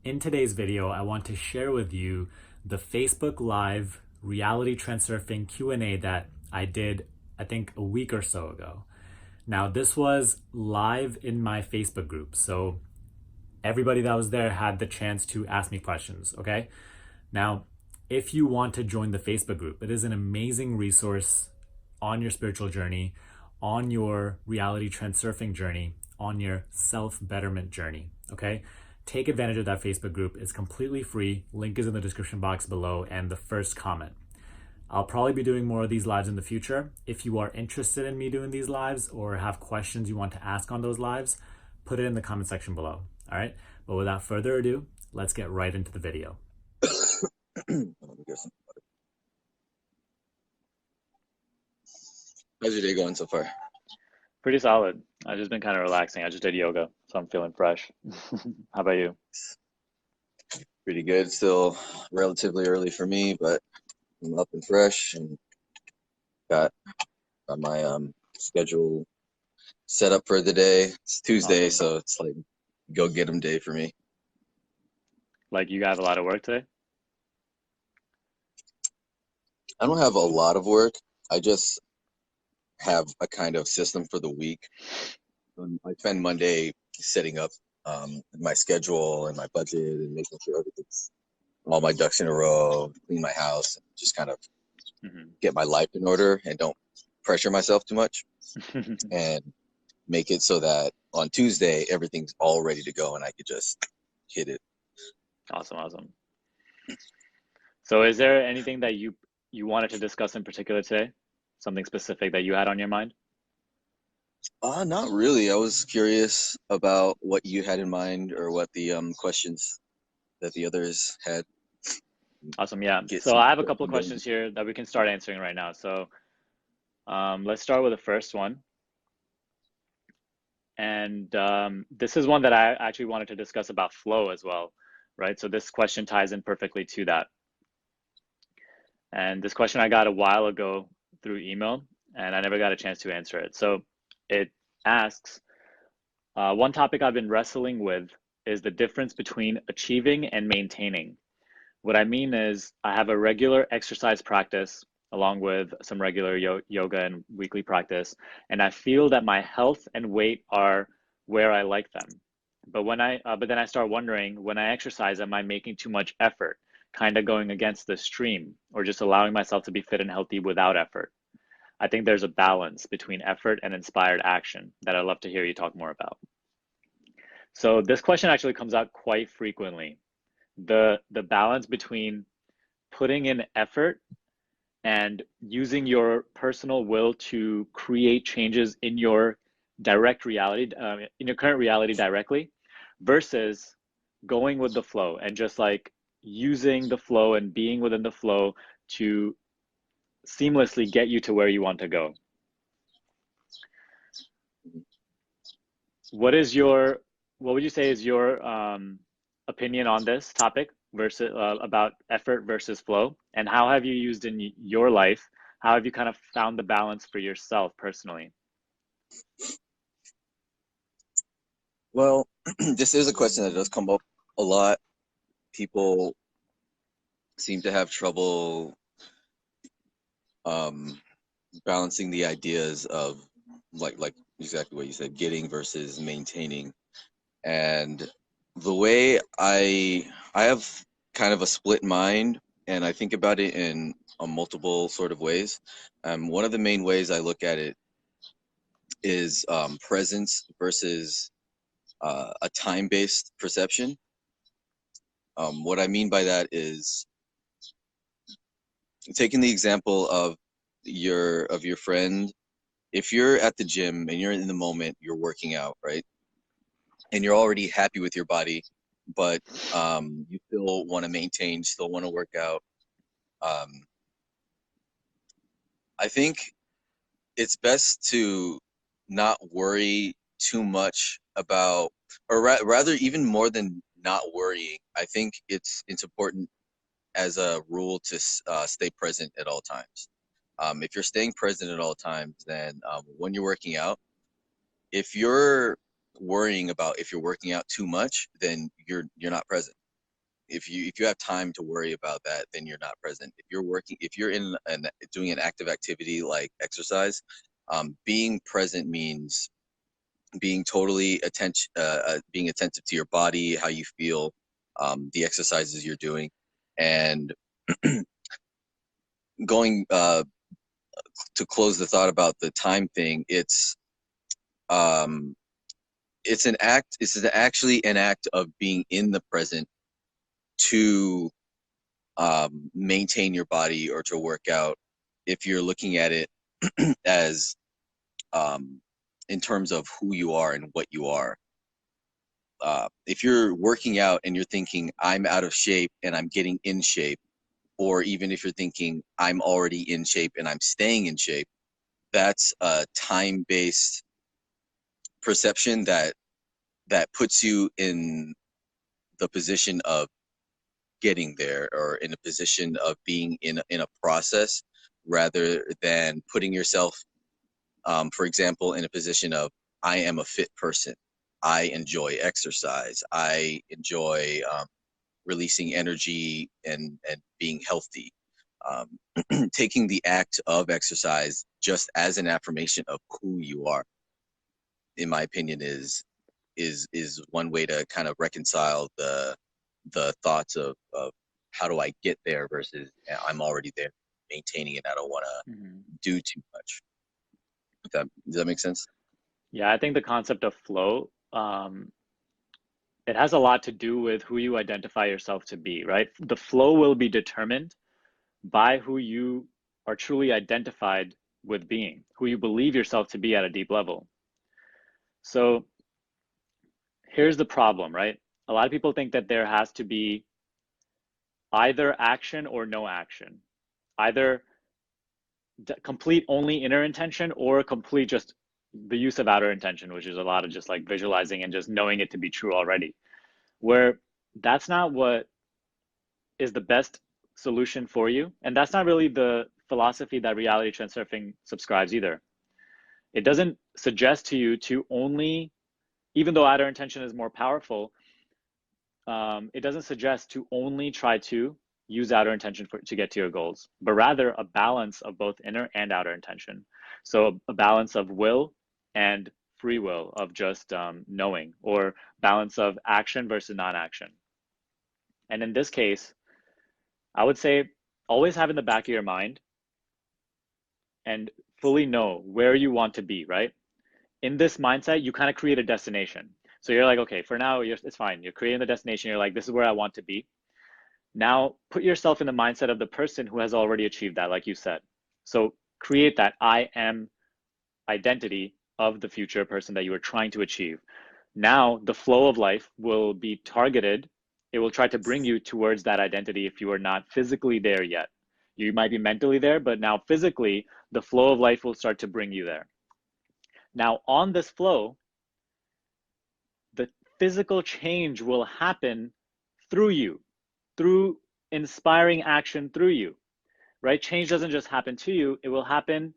In today's video, I want to share with you the Facebook Live reality transurfing Q&A that I did, I think, a week or so ago. Now, this was live in my Facebook group, so everybody that was there had the chance to ask me questions, okay? Now, if you want to join the Facebook group, it is an amazing resource on your spiritual journey, on your reality transurfing journey, on your self-betterment journey, okay? Take advantage of that Facebook group. It's completely free. Link is in the description box below and the first comment. I'll probably be doing more of these lives in the future. If you are interested in me doing these lives or have questions you want to ask on those lives, put it in the comment section below, all right? But without further ado, let's get right into the video. How's your day going so far? Pretty solid. I've just been kind of relaxing. I just did yoga, so I'm feeling fresh. How about you? Pretty good. Still relatively early for me, but I'm up and fresh and got my schedule set up for the day. It's Tuesday, Awesome. so it's like go get 'em day for me. Like you have a lot of work today? I don't have a lot of work. I just have a kind of system for the week. I spend Monday setting up my schedule and my budget and making sure everything's all my ducks in a row, clean my house, and just kind of get my life in order and don't pressure myself too much, and make it so that on Tuesday everything's all ready to go and I could just hit it. Awesome. So is there anything that you wanted to discuss in particular today? Something specific that you had on your mind? Not really. I was curious about what you had in mind or what the questions that the others had. Awesome, yeah. Get So some I have a couple of questions. questions here that we can start answering right now. So let's start with the first one. And this is one that I actually wanted to discuss about flow as well, right? So this question ties in perfectly to that. And this question I got a while ago through email, and I never got a chance to answer it. So it asks, one topic I've been wrestling with is the difference between achieving and maintaining. What I mean is I have a regular exercise practice along with some regular yoga and weekly practice, and I feel that my health and weight are where I like them. But then I start wondering, when I exercise, am I making too much effort, kind of going against the stream, or just allowing myself to be fit and healthy without effort? I think there's a balance between effort and inspired action that I'd love to hear you talk more about. So this question actually comes out quite frequently. The balance between putting in effort and using your personal will to create changes in your direct reality, in your current reality directly, versus going with the flow and just like using the flow and being within the flow to seamlessly get you to where you want to go. What would you say is your opinion on this topic versus about effort versus flow, and how have you used in your life? How have you kind of found the balance for yourself personally? Well, this is a question that does come up a lot. People seem to have trouble balancing the ideas of like exactly what you said, getting versus maintaining. And the way I have kind of a split mind, and I think about it in multiple sort of ways. One of the main ways I look at it is presence versus a time-based perception. What I mean by that is taking the example of your friend. If you're at the gym and you're in the moment, you're working out, right? And you're already happy with your body, but you still want to maintain, still want to work out. I think it's best to not worry too much about, or rather, even more than not worrying. I think it's important as a rule to stay present at all times. If you're staying present at all times, then when you're working out, if you're worrying about if you're working out too much, then you're not present. if you have time to worry about that, then you're not present. If you're doing an active activity like exercise, being present means being totally being attentive to your body, how you feel, the exercises you're doing, and going to close the thought about the time thing. It's an act. It's actually an act of being in the present to maintain your body or to work out. If you're looking at it as in terms of who you are and what you are. If you're working out and you're thinking, I'm out of shape and I'm getting in shape, or even if you're thinking, I'm already in shape and I'm staying in shape, that's a time-based perception that puts you in the position of getting there, or in a position of being in a process, rather than putting yourself, for example, in a position of, I am a fit person. I enjoy exercise. I enjoy releasing energy and being healthy. Taking the act of exercise just as an affirmation of who you are, in my opinion, is one way to kind of reconcile the thoughts of how do I get there versus I'm already there, maintaining it. I don't want to do too much. Does that make sense? Yeah, I think the concept of flow, it has a lot to do with who you identify yourself to be, right? The flow will be determined by who you are truly identified with being, who you believe yourself to be at a deep level. So here's the problem, right? A lot of people think that there has to be either action or no action, either complete only inner intention or complete just the use of outer intention, which is a lot of just like visualizing and just knowing it to be true already, where that's not what is the best solution for you. And that's not really the philosophy that reality transurfing subscribes either. It doesn't suggest to you to only, even though outer intention is more powerful, it doesn't suggest to only try to use outer intention to get to your goals, but rather a balance of both inner and outer intention. So a balance of will and free will, of just knowing, or balance of action versus non-action. And in this case, I would say always have in the back of your mind and fully know where you want to be, right? In this mindset, you kind of create a destination. So you're like, okay, for now, it's fine. You're creating the destination. You're like, this is where I want to be. Now, put yourself in the mindset of the person who has already achieved that, like you said. So create that I am identity of the future person that you are trying to achieve. Now, the flow of life will be targeted. It will try to bring you towards that identity if you are not physically there yet. You might be mentally there, but now physically, the flow of life will start to bring you there. Now, on this flow, the physical change will happen through you, through inspiring action through you, right? Change doesn't just happen to you, it will happen.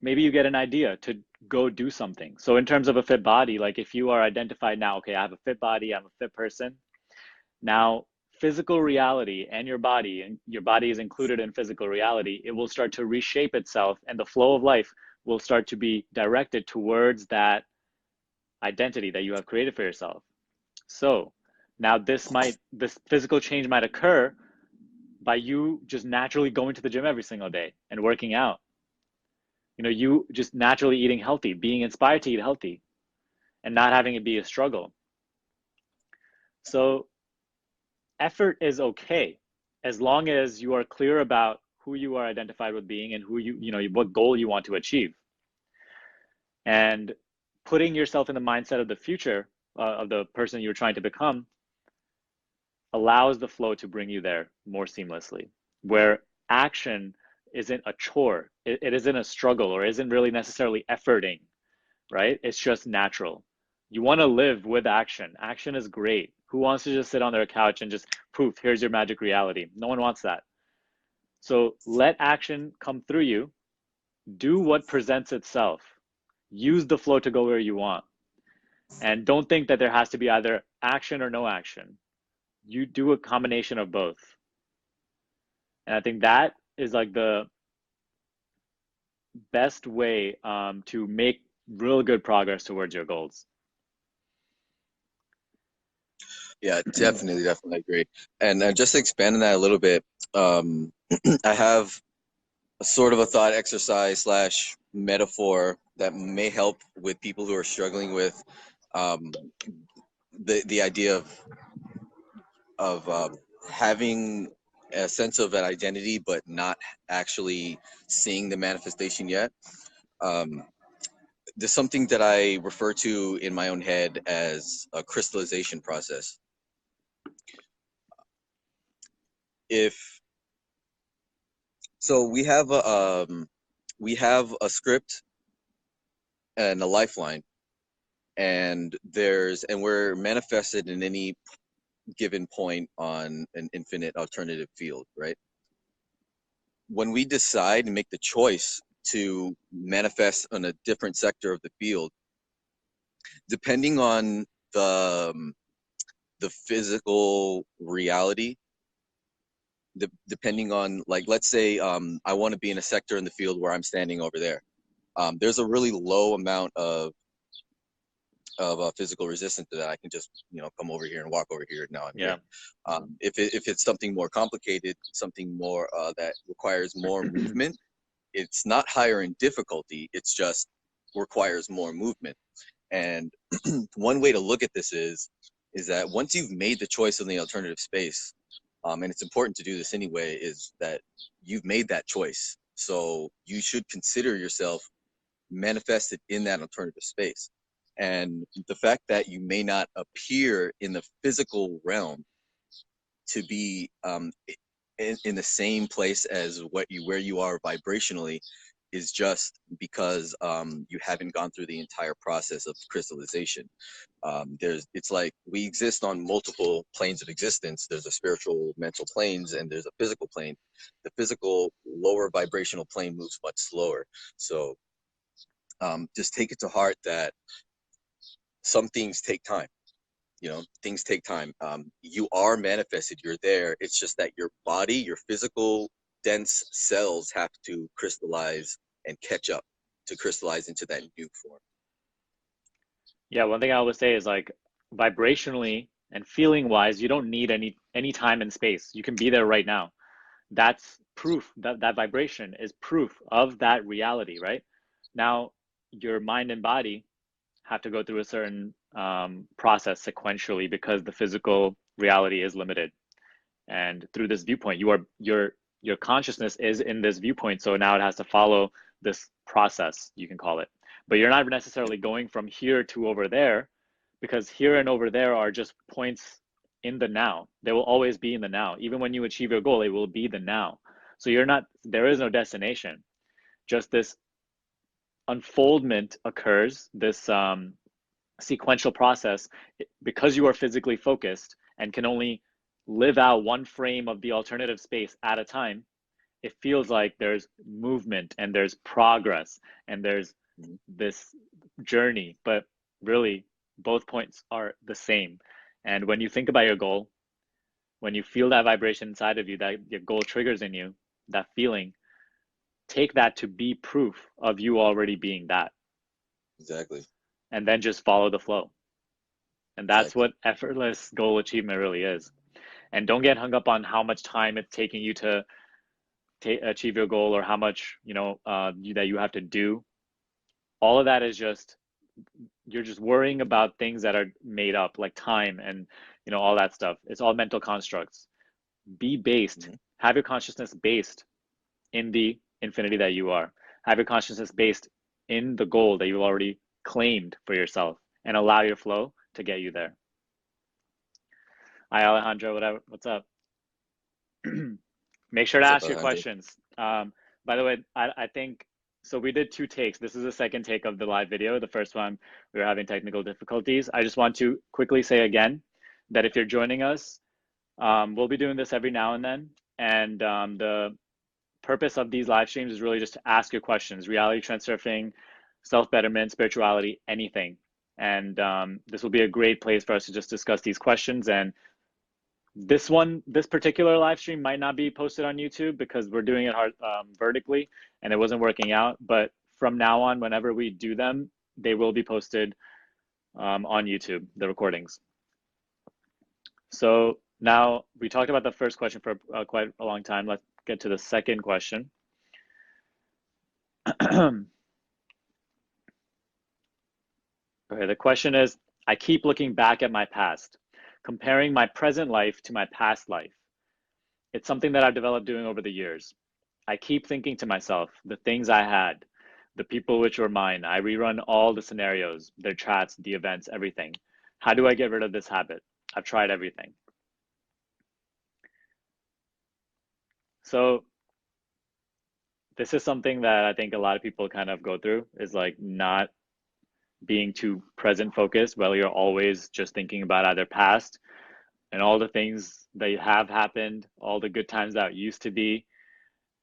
Maybe you get an idea to go do something. So in terms of a fit body, like if you are identified now, okay, I have a fit body, I'm a fit person. Now, physical reality and your body is included in physical reality, it will start to reshape itself, and the flow of life will start to be directed towards that identity that you have created for yourself. So now this physical change might occur by you just naturally going to the gym every single day and working out. You know, you just naturally eating healthy, being inspired to eat healthy, and not having it be a struggle. So effort is okay as long as you are clear about who you are identified with being and who what goal you want to achieve. And putting yourself in the mindset of the future, of the person you're trying to become, allows the flow to bring you there more seamlessly, where action isn't a chore, it isn't a struggle, or isn't really necessarily efforting, right? It's just natural. You want to live with action. Action is great. Who wants to just sit on their couch and just poof, here's your magic reality? No one wants that. So let action come through you. Do what presents itself. Use the flow to go where you want. And don't think that there has to be either action or no action. you do a combination of both. And I think that is like the best way to make real good progress towards your goals. Yeah, definitely agree. And just expanding that a little bit, I have a sort of a thought exercise slash metaphor that may help with people who are struggling with um, the idea of having a sense of an identity but not actually seeing the manifestation yet. There's something that I refer to in my own head as a crystallization process. If so, we have a script and a lifeline, and we're manifested in any given point on an infinite alternative field, right? When we decide and make the choice to manifest on a different sector of the field, depending on the physical reality, depending on, like, let's say I want to be in a sector in the field where I'm standing over there. There's a really low amount of physical resistance to that. I can just come over here and walk over here. Now I'm here. If it's something more complicated, something more that requires more movement, it's not higher in difficulty. It's just requires more movement. And one way to look at this is that once you've made the choice in the alternative space, and it's important to do this anyway, is that you've made that choice. So you should consider yourself manifested in that alternative space. And the fact that you may not appear in the physical realm to be in the same place as where you are vibrationally is just because you haven't gone through the entire process of crystallization. It's like we exist on multiple planes of existence. There's a spiritual mental planes and there's a physical plane. The physical lower vibrational plane moves much slower. So just take it to heart that some things take time. Things take time. You are manifested, you're there. It's just that your body, your physical dense cells have to crystallize and catch up to crystallize into that new form. Yeah, one thing I always say is, like, vibrationally and feeling wise, you don't need any time and space. You can be there right now. That's proof that vibration is proof of that reality, right? Now, your mind and body have to go through a certain process sequentially because the physical reality is limited. And through this viewpoint, your consciousness is in this viewpoint, so now it has to follow this process, you can call it. But you're not necessarily going from here to over there, because here and over there are just points in the now. They will always be in the now. Even when you achieve your goal, it will be the now. So there is no destination. Just this unfoldment occurs, this sequential process, because you are physically focused and can only live out one frame of the alternative space at a time. It feels like there's movement and there's progress and there's this journey, but really both points are the same. And when you think about your goal, when you feel that vibration inside of you, that your goal triggers in you, that feeling, take that to be proof of you already being that. Exactly. And then just follow the flow. And that's what effortless goal achievement really is. And don't get hung up on how much time it's taking you to achieve your goal, or how much that you have to do. All of that is just, you're just worrying about things that are made up, like time and all that stuff. It's all mental constructs. Be based. Have your consciousness based in the infinity that you are. Have your consciousness based in the goal that you've already claimed for yourself, and allow your flow to get you there. Hi, Alejandro. What's up? Make sure to ask your questions. By the way, I think, so we did 2 takes. This is the second take of the live video. The first one, we were having technical difficulties. I just want to quickly say again that if you're joining us, we'll be doing this every now and then. And the purpose of these live streams is really just to ask your questions: reality transurfing, self-betterment, spirituality, anything. And this will be a great place for us to just discuss these questions and This particular live stream might not be posted on YouTube because we're doing it vertically and it wasn't working out. But from now on, whenever we do them, they will be posted on YouTube, the recordings. So now we talked about the first question for quite a long time. Let's get to the second question. Okay, the question is, I keep looking back at my past, comparing my present life to my past life. It's something that I've developed doing over the years. I keep thinking to myself, the things I had, the people which were mine. I rerun all the scenarios, their chats, the events, everything. How do I get rid of this habit? I've tried everything. So this is something that I think a lot of people kind of go through, is like not being too present focused, while you're always just thinking about either past and all the things that have happened, all the good times that used to be,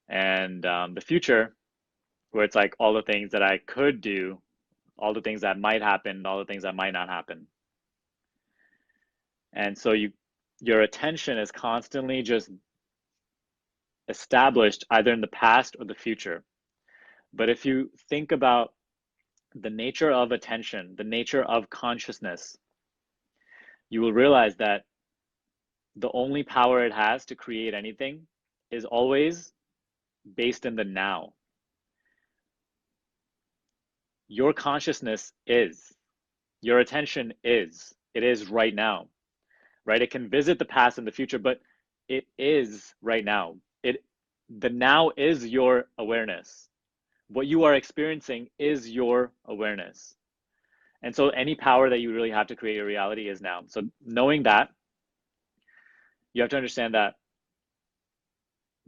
and the future, where it's like all the things that I could do, all the things that might happen, all the things that might not happen. And so your attention is constantly just established either in the past or the future. But if you think about the nature of attention, the nature of consciousness, you will realize that the only power it has to create anything is always based in the now. Your consciousness is, your attention is, it is right now, right? It can visit the past and the future, but it is right now. The now is your awareness. What you are experiencing is your awareness. And so any power that you really have to create your reality is now. So knowing that, you have to understand that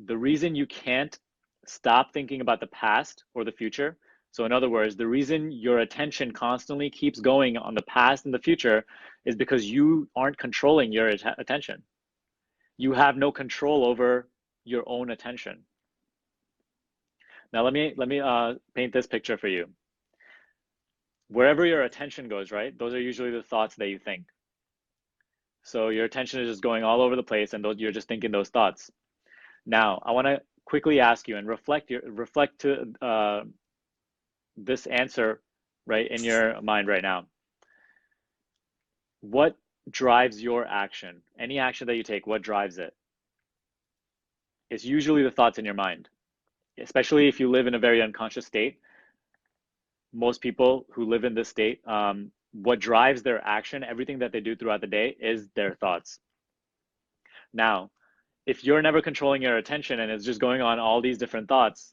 the reason you can't stop thinking about the past or the future, so in other words, the reason your attention constantly keeps going on the past and the future is because you aren't controlling your attention. You have no control over your own attention. Now let me paint this picture for you. Wherever your attention goes, right, those are usually the thoughts that you think. So your attention is just going all over the place, and you're just thinking those thoughts. Now I want to quickly ask you and reflect to this answer right in your mind right now. What drives your action? Any action that you take, what drives it? It's usually the thoughts in your mind, especially if you live in a very unconscious state. Most people who live in this state, what drives their action, everything that they do throughout the day, is their thoughts. Now, if you're never controlling your attention and it's just going on all these different thoughts,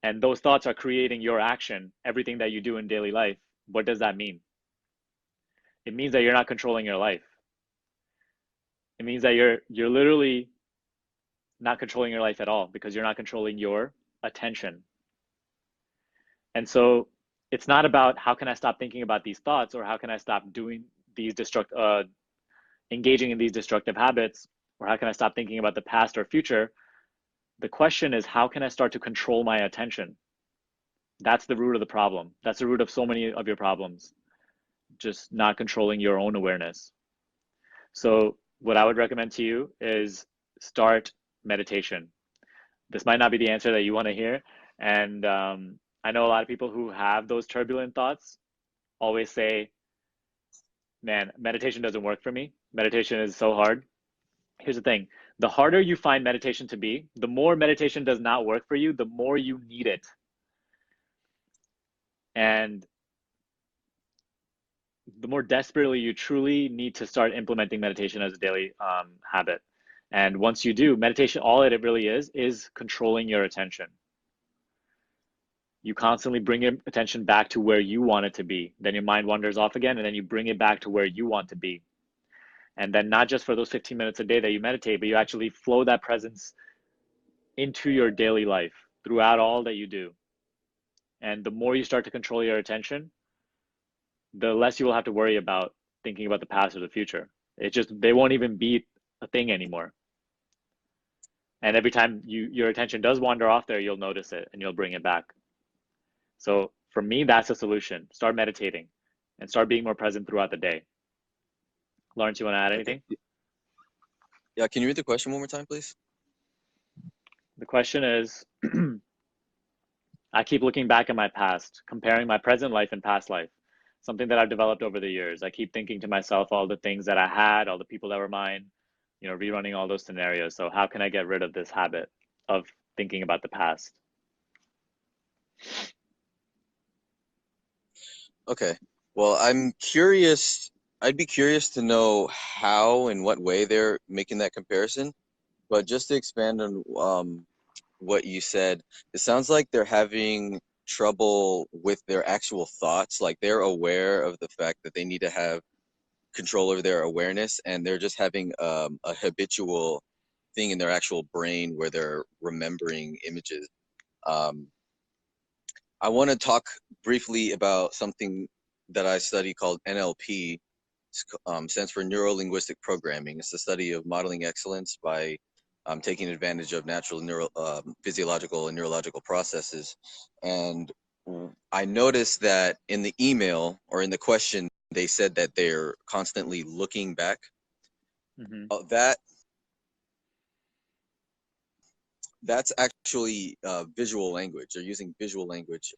and those thoughts are creating your action, everything that you do in daily life, what does that mean? It means that you're not controlling your life. It means that you're literally not controlling your life at all, because you're not controlling your attention. And so it's not about how can I stop thinking about these thoughts, or how can I stop doing these engaging in these destructive habits, or how can I stop thinking about the past or future. The question is, how can I start to control my attention? That's the root of the problem. That's the root of so many of your problems. Just not controlling your own awareness. So what I would recommend to you is start meditation. This might not be the answer that you want to hear. And I know a lot of people who have those turbulent thoughts always say, man, meditation doesn't work for me. Meditation is so hard. Here's the thing. The harder you find meditation to be, the more meditation does not work for you, the more you need it. And the more desperately you truly need to start implementing meditation as a daily habit. And once you do, meditation, all it really is controlling your attention. You constantly bring your attention back to where you want it to be. Then your mind wanders off again, and then you bring it back to where you want to be. And then not just for those 15 minutes a day that you meditate, but you actually flow that presence into your daily life throughout all that you do. And the more you start to control your attention, the less you will have to worry about thinking about the past or the future. They won't even be a thing anymore. And every time your attention does wander off there, you'll notice it and you'll bring it back. So for me, that's a solution. Start meditating and start being more present throughout the day. Lawrence, you want to add anything? Yeah, can you read the question one more time, please? The question is, I keep looking back at my past, comparing my present life and past life, something that I've developed over the years. I keep thinking to myself all the things that I had, all the people that were mine, rerunning all those scenarios. So how can I get rid of this habit of thinking about the past? Okay. Well, I'm curious. I'd be curious to know how and what way they're making that comparison. But just to expand on what you said, it sounds like they're having trouble with their actual thoughts. Like they're aware of the fact that they need to have control over their awareness, and they're just having a habitual thing in their actual brain where they're remembering images. Um, I want to talk briefly about something that I study called NLP. Stands for Neuro Linguistic Programming. It's the study of modeling excellence by taking advantage of natural physiological and neurological processes. And I noticed that in the email or in the question, they said that they're constantly looking back. Mm-hmm. That's actually visual language. They're using visual language,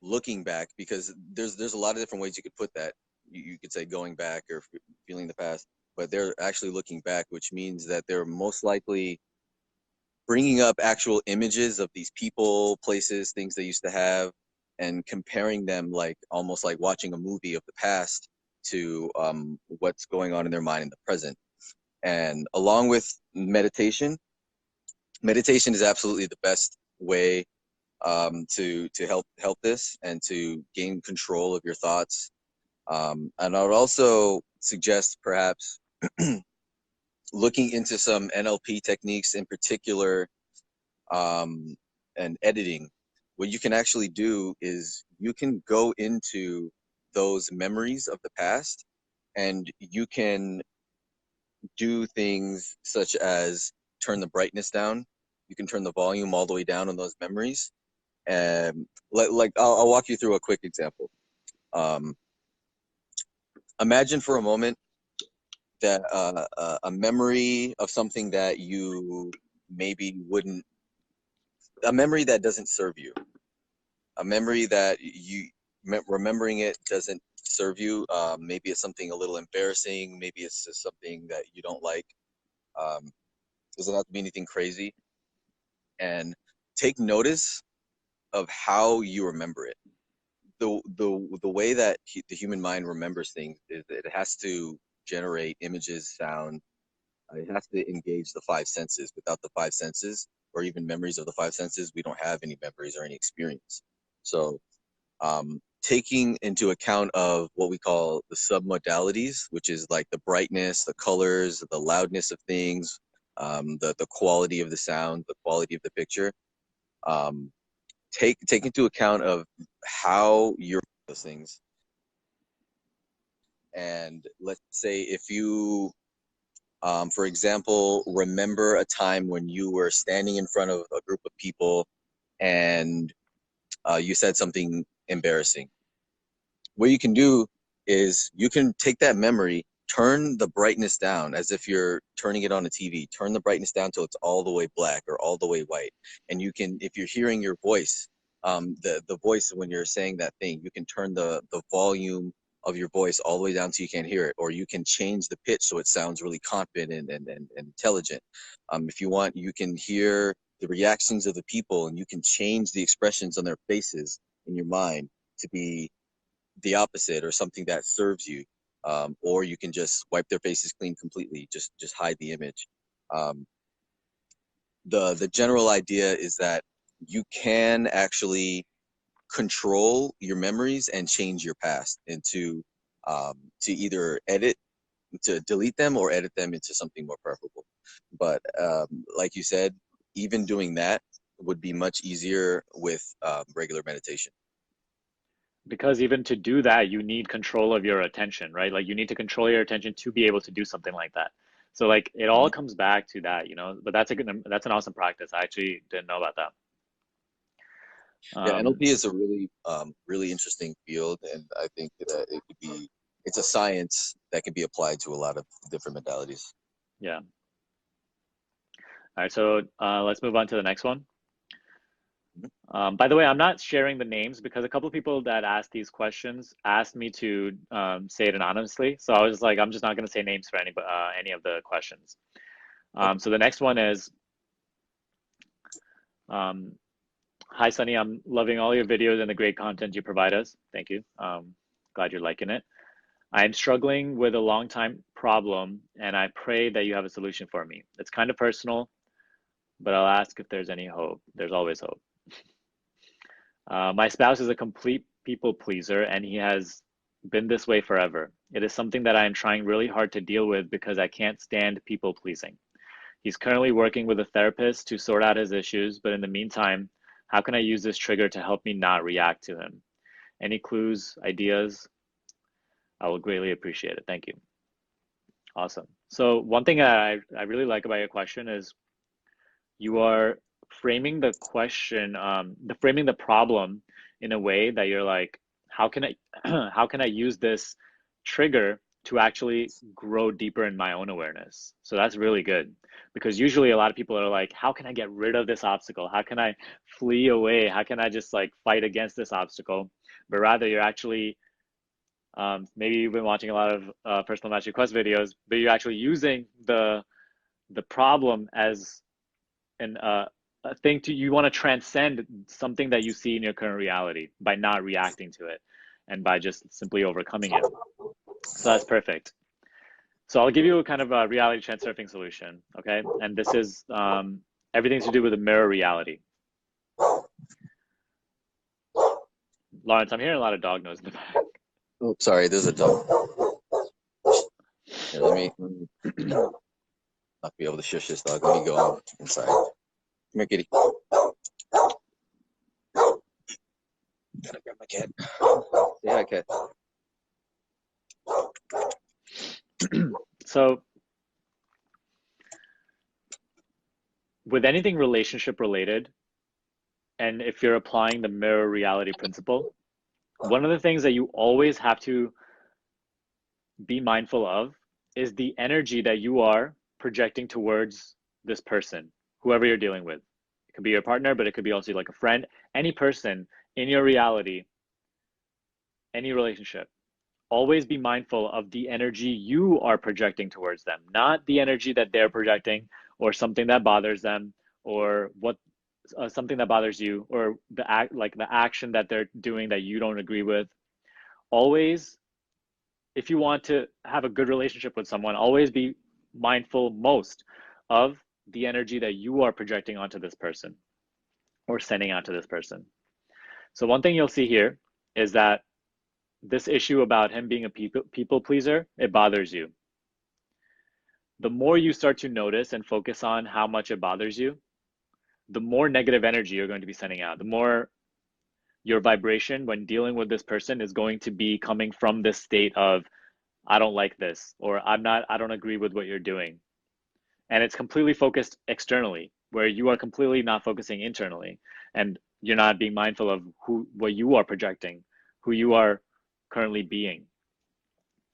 looking back, because there's a lot of different ways you could put that. You could say going back or feeling the past, but they're actually looking back, which means that they're most likely bringing up actual images of these people, places, things they used to have, and comparing them, like almost like watching a movie of the past to what's going on in their mind in the present. And along with meditation is absolutely the best way to help this and to gain control of your thoughts. And I would also suggest perhaps looking into some NLP techniques, in particular, and editing. What you can actually do is you can go into those memories of the past, and you can do things such as turn the brightness down. You can turn the volume all the way down on those memories. And I'll walk you through a quick example. Um, Imagine for a moment that a memory of something that you maybe wouldn't, a memory that doesn't serve you, a memory that remembering it doesn't serve you. Maybe it's something a little embarrassing. Maybe it's just something that you don't like. Um, doesn't have to be anything crazy. And take notice of how you remember it. The way that the human mind remembers things is that it has to generate images, sound. It has to engage the five senses. Without the five senses, or even memories of the five senses, we don't have any memories or any experience. So, taking into account of what we call the submodalities, which is like the brightness, the colors, the loudness of things, the quality of the sound, the quality of the picture. Um, take into account of how you're those things. And let's say if you, for example, remember a time when you were standing in front of a group of people and you said something embarrassing. What you can do is you can take that memory, turn the brightness down as if you're turning it on a TV, turn the brightness down till it's all the way black or all the way white. And you can, if you're hearing your voice, the voice when you're saying that thing, you can turn the volume of your voice all the way down so you can't hear it, or you can change the pitch so it sounds really confident and intelligent. If you want, you can hear the reactions of the people, and you can change the expressions on their faces in your mind to be the opposite or something that serves you. Or you can just wipe their faces clean completely, just hide the image. um, the general idea is that you can actually control your memories and change your past into to either edit, to delete them, or edit them into something more preferable. But like you said, even doing that would be much easier with regular meditation. Because even to do that, you need control of your attention, right? Like you need to control your attention to be able to do something like that. So like it all Mhm. comes back to that, but that's an awesome practice. I actually didn't know about that. Yeah, Um, NLP is a really interesting field, and I think that it's a science that can be applied to a lot of different modalities. yeah. All right, so let's move on to the next one. By the way, I'm not sharing the names because a couple of people that asked these questions asked me to say it anonymously. So I was like, I'm just not going to say names for any of the questions. So the next one is, hi, Sunny. I'm loving all your videos and the great content you provide us. Thank you. Glad you're liking it. I'm struggling with a long time problem, and I pray that you have a solution for me. It's kind of personal, but I'll ask if there's any hope. There's always hope. My spouse is a complete people pleaser, and he has been this way forever. It is something that I am trying really hard to deal with because I can't stand people pleasing. He's currently working with a therapist to sort out his issues, but in the meantime, how can I use this trigger to help me not react to him? Any clues, ideas? I will greatly appreciate it. Thank you. Awesome. So one thing I really like about your question is you are framing the question, framing the problem in a way that you're like, how can I, how can I use this trigger to actually grow deeper in my own awareness? So that's really good because usually a lot of people are like, how can I get rid of this obstacle? How can I flee away? How can I just like fight against this obstacle? But rather you're actually, maybe you've been watching a lot of personal mastery quest videos, but you're actually using the problem as an a thing to you want to transcend something that you see in your current reality by not reacting to it and by just simply overcoming it. So that's perfect. So I'll give you a kind of a reality transurfing solution, okay? And this is everything to do with a mirror reality. Lawrence, I'm hearing a lot of dog noise in the back. Oh, sorry, there's a dog. Here, let me not be able to shush this dog. Let me go inside. Come here, kitty. Gotta grab my cat. Say hi, cat. So with anything relationship related, and if you're applying the mirror reality principle, one of the things that you always have to be mindful of is the energy that you are projecting towards this person, whoever you're dealing with. It could be your partner, but it could be also like a friend, any person in your reality, any relationship. Always be mindful of the energy you are projecting towards them, not the energy that they're projecting or something that bothers them or what something that bothers you or the action that they're doing that you don't agree with. Always, if you want to have a good relationship with someone, always be mindful most of the energy that you are projecting onto this person or sending out to this person. So one thing you'll see here is that this issue about him being a people pleaser, it bothers you. The more you start to notice and focus on how much it bothers you, the more negative energy you're going to be sending out, the more your vibration when dealing with this person is going to be coming from this state of, I don't like this, or I don't agree with what you're doing. And it's completely focused externally, where you are completely not focusing internally, and you're not being mindful of what you are projecting, who you are currently being.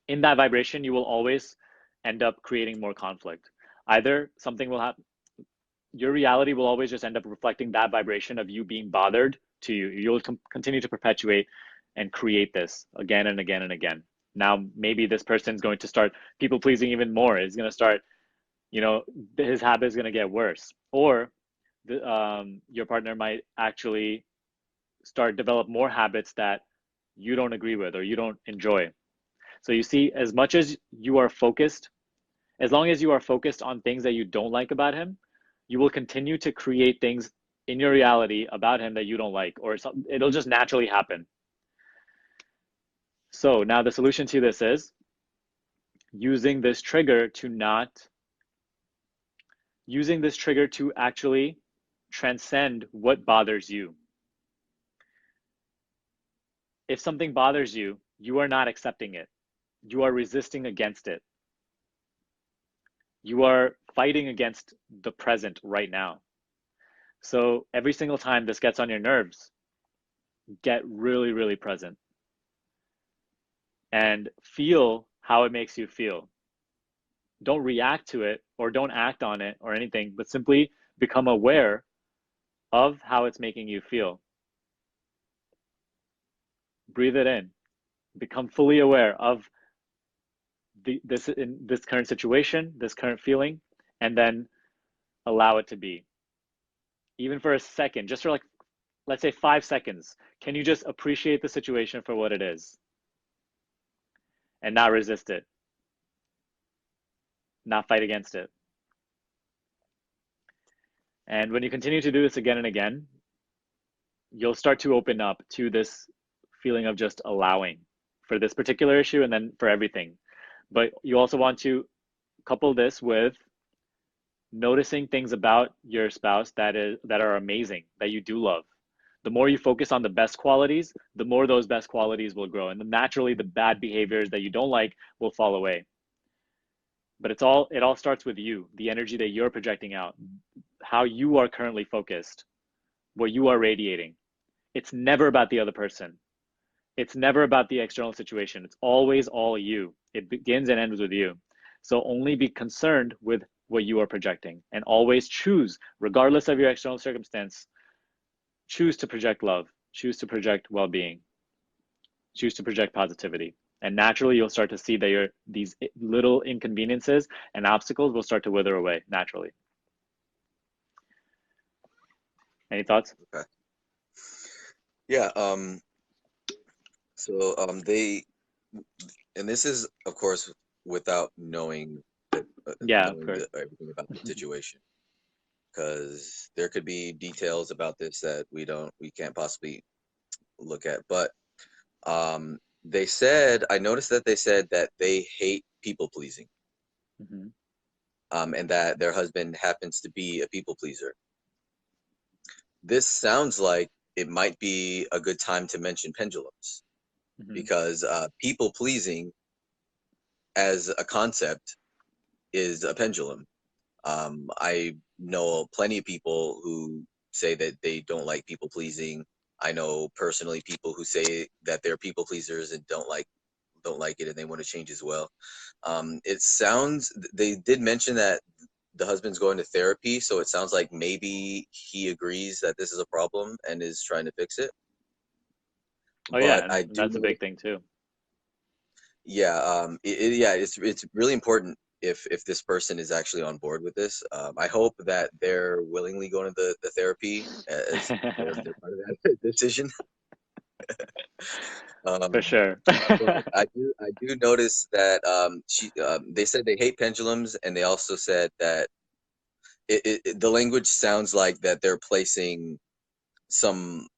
In that vibration, you will always end up creating more conflict. Either something will happen, your reality will always just end up reflecting that vibration of you being bothered to you. You'll continue to perpetuate and create this again and again and again. Now, maybe this person's going to start people pleasing even more. It's going to start, his habit is going to get worse. Or your partner might actually develop more habits that you don't agree with or you don't enjoy. So you see, as much as you are focused, as long as you are focused on things that you don't like about him, you will continue to create things in your reality about him that you don't like, or it'll just naturally happen. So now the solution to this is using this trigger to actually transcend what bothers you. If something bothers you, you are not accepting it. You are resisting against it. You are fighting against the present right now. So every single time this gets on your nerves, get really, really present and feel how it makes you feel. Don't react to it or don't act on it or anything, but simply become aware of how it's making you feel. Breathe it in. Become fully aware of this current situation, this current feeling, and then allow it to be. Even for a second, just for like, let's say 5 seconds, can you just appreciate the situation for what it is and not resist it, not fight against it? And when you continue to do this again and again, you'll start to open up to this feeling of just allowing for this particular issue and then for everything. But you also want to couple this with noticing things about your spouse that are amazing, that you do love. The more you focus on the best qualities, the more those best qualities will grow. And then naturally the bad behaviors that you don't like will fall away. But it all starts with you, the energy that you're projecting out, how you are currently focused, what you are radiating. It's never about the other person. It's never about the external situation. It's always all you. It begins and ends with you. So only be concerned with what you are projecting and always choose, regardless of your external circumstance, choose to project love, choose to project well-being, choose to project positivity. And naturally, you'll start to see that these little inconveniences and obstacles will start to wither away naturally. Any thoughts? Okay. Yeah. So and this is, of course, without knowing everything about the situation, because there could be details about this that we can't possibly look at. But I noticed that they said that they hate people pleasing, Mm-hmm. and that their husband happens to be a people pleaser. This sounds like it might be a good time to mention pendulums, Mm-hmm. because people pleasing as a concept is a pendulum. I know plenty of people who say that they don't like people pleasing. I know personally people who say that they're people pleasers and don't like it and they want to change as well. They did mention that the husband's going to therapy, so it sounds like maybe he agrees that this is a problem and is trying to fix it. Oh, But yeah, and I do that's a know, big thing too. yeah, it's really important if this person is actually on board with this. I hope that they're willingly going to the therapy as they're part of that decision. For sure. But I do notice that they said they hate pendulums, and they also said that the language sounds like that they're placing some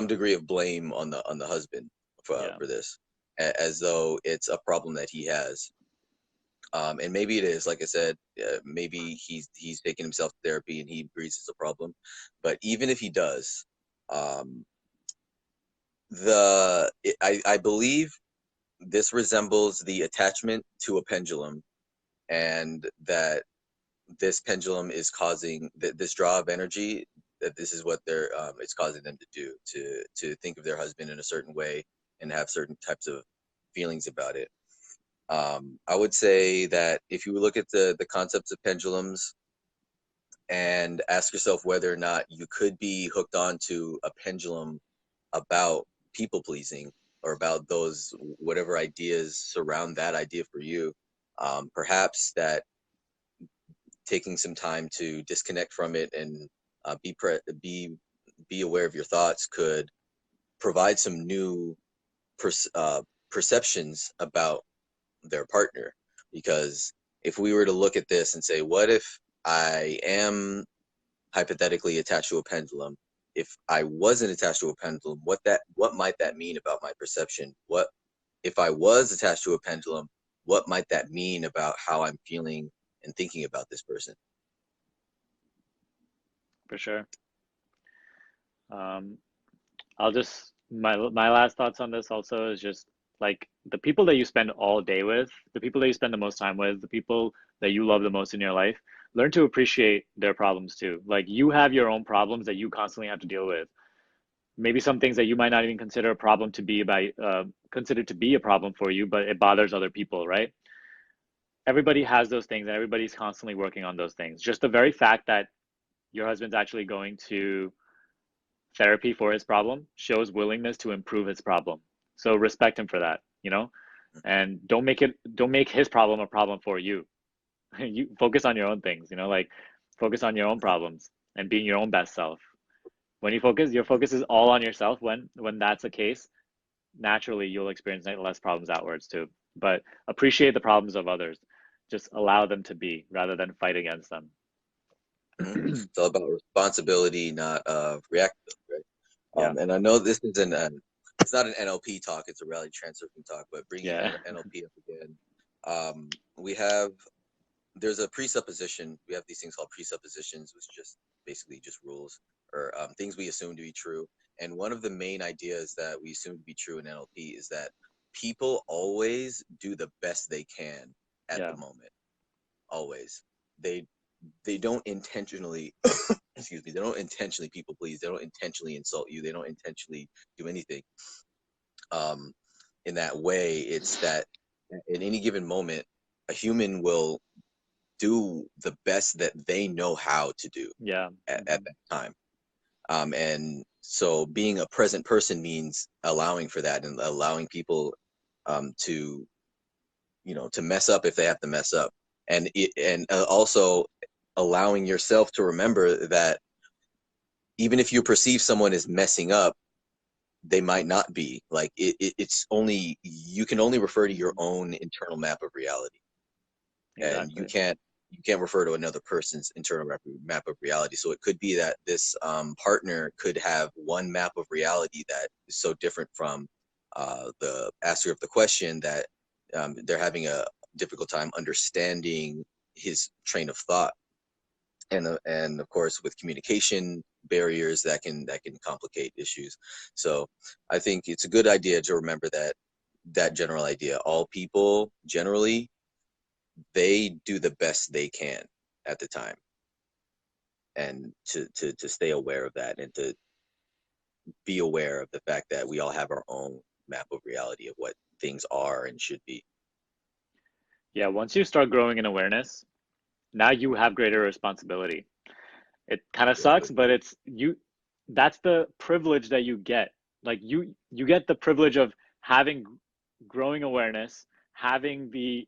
degree of blame on the husband for this, as though it's a problem that he has. And maybe it is, like I said, maybe he's taking himself to therapy and he agrees it's a problem. But even if he does, I believe this resembles the attachment to a pendulum, and that this pendulum is causing this draw of energy. That this is what it's causing them to do, to think of their husband in a certain way and have certain types of feelings about it. I would say that if you look at the concepts of pendulums and ask yourself whether or not you could be hooked on to a pendulum about people pleasing, or about those whatever ideas surround that idea for you, perhaps that taking some time to disconnect from it and be aware of your thoughts could provide some new perceptions about their partner. Because if we were to look at this and say, what if I am hypothetically attached to a pendulum? If I wasn't attached to a pendulum, what might that mean about my perception? What if I was attached to a pendulum? What might that mean about how I'm feeling and thinking about this person? For sure. My last thoughts on this also is just like the people that you spend all day with, the people that you spend the most time with, the people that you love the most in your life, learn to appreciate their problems too. Like you have your own problems that you constantly have to deal with. Maybe some things that you might not even consider a problem to be considered to be a problem for you, but it bothers other people, right? everybody has those things and everybody's constantly working on those things. Just the very fact that your husband's actually going to therapy for his problem shows willingness to improve his problem. So respect him for that, you know? And don't make his problem a problem for you. You focus on your own things, you know, like focus on your own problems and being your own best self. When you focus, your focus is all on yourself. When that's the case, naturally you'll experience less problems outwards too. But appreciate the problems of others. Just allow them to be rather than fight against them. It's all about responsibility, not reactive, right? Yeah. And I know this is it's not an NLP talk, it's a reality transurfing talk, but bringing Yeah. NLP up again, there's a presupposition. We have these things called presuppositions, which just basically just rules or things we assume to be true. And one of the main ideas that we assume to be true in NLP is that people always do the best they can at Yeah. the moment. Always. They don't intentionally excuse me, they don't intentionally people please, they don't intentionally insult you, they don't intentionally do anything in that way. It's that in any given moment a human will do the best that they know how to do Yeah. at that time. And so being a present person means allowing for that and allowing people to, you know, to mess up if they have to mess up. And also allowing yourself to remember that even if you perceive someone as messing up, they might not be. Like it's only, you can only refer to your own internal map of reality. Exactly. And you can't refer to another person's internal map of reality. So it could be that this partner could have one map of reality that is so different from the asker of the question that they're having a difficult time understanding his train of thought. And of course, with communication barriers, that can complicate issues. So I think it's a good idea to remember that general idea. All people generally, they do the best they can at the time, and to stay aware of that and to be aware of the fact that we all have our own map of reality of what things are and should be. Yeah, once you start growing in awareness, now you have greater responsibility. It kind of sucks, but it's you, that's the privilege that you get. Like you get the privilege of having growing awareness, having the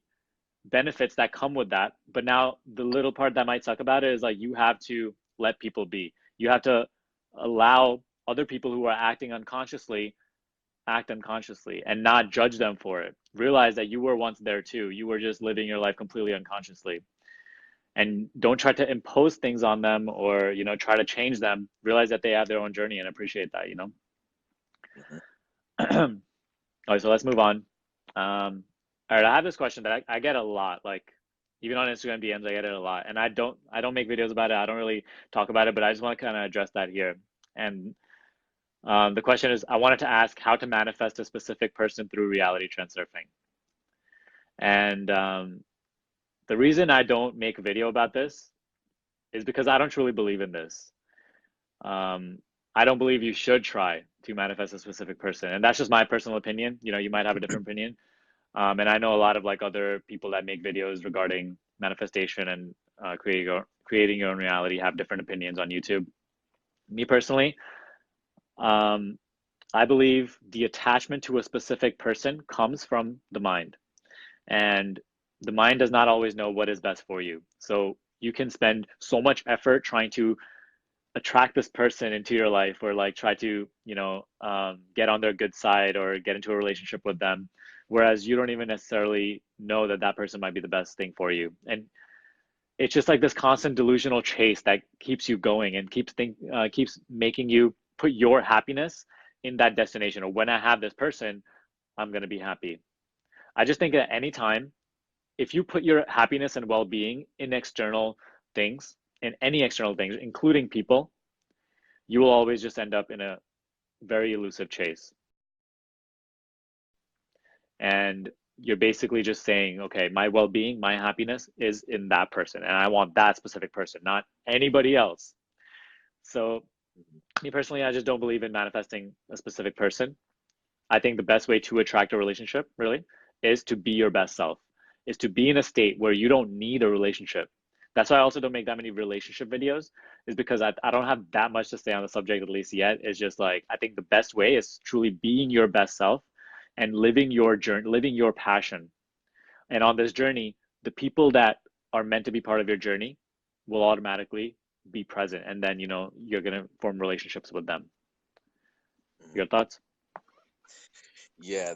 benefits that come with that. But now the little part that might suck about it is like you have to let people be. You have to allow other people who are acting unconsciously act unconsciously and not judge them for it. Realize that you were once there too. You were just living your life completely unconsciously. And don't try to impose things on them or, you know, try to change them. Realize that they have their own journey and appreciate that, you know. All right, so let's move on. All right, I have this question that I get a lot, like even on Instagram DMs, I get it a lot. And I don't make videos about it. I don't really talk about it, but I just want to kind of address that here. And the question is, I wanted to ask how to manifest a specific person through reality transurfing. And the reason I don't make a video about this is because I don't truly believe in this. I don't believe you should try to manifest a specific person. And that's just my personal opinion. You know, you might have a different opinion. And I know a lot of like other people that make videos regarding manifestation and creating your own reality have different opinions on YouTube. Me personally, I believe the attachment to a specific person comes from the mind. And the mind does not always know what is best for you. So you can spend so much effort trying to attract this person into your life or like try to, you know, get on their good side or get into a relationship with them, whereas you don't even necessarily know that that person might be the best thing for you. And it's just like this constant delusional chase that keeps you going and keeps making you put your happiness in that destination. Or when I have this person, I'm going to be happy. I just think at any time, if you put your happiness and well-being in external things, in any external things, including people, you will always just end up in a very elusive chase. And you're basically just saying, okay, my well-being, my happiness is in that person, and I want that specific person, not anybody else. So me personally, I just don't believe in manifesting a specific person. I think the best way to attract a relationship really is to be your best self. is to be in a state where you don't need a relationship. That's why I also don't make that many relationship videos, is because I don't have that much to say on the subject, at least yet. It's just like, I think the best way is truly being your best self and living your journey, living your passion. And on this journey, the people that are meant to be part of your journey will automatically be present. And then, you're going to form relationships with them. Your thoughts? Yeah,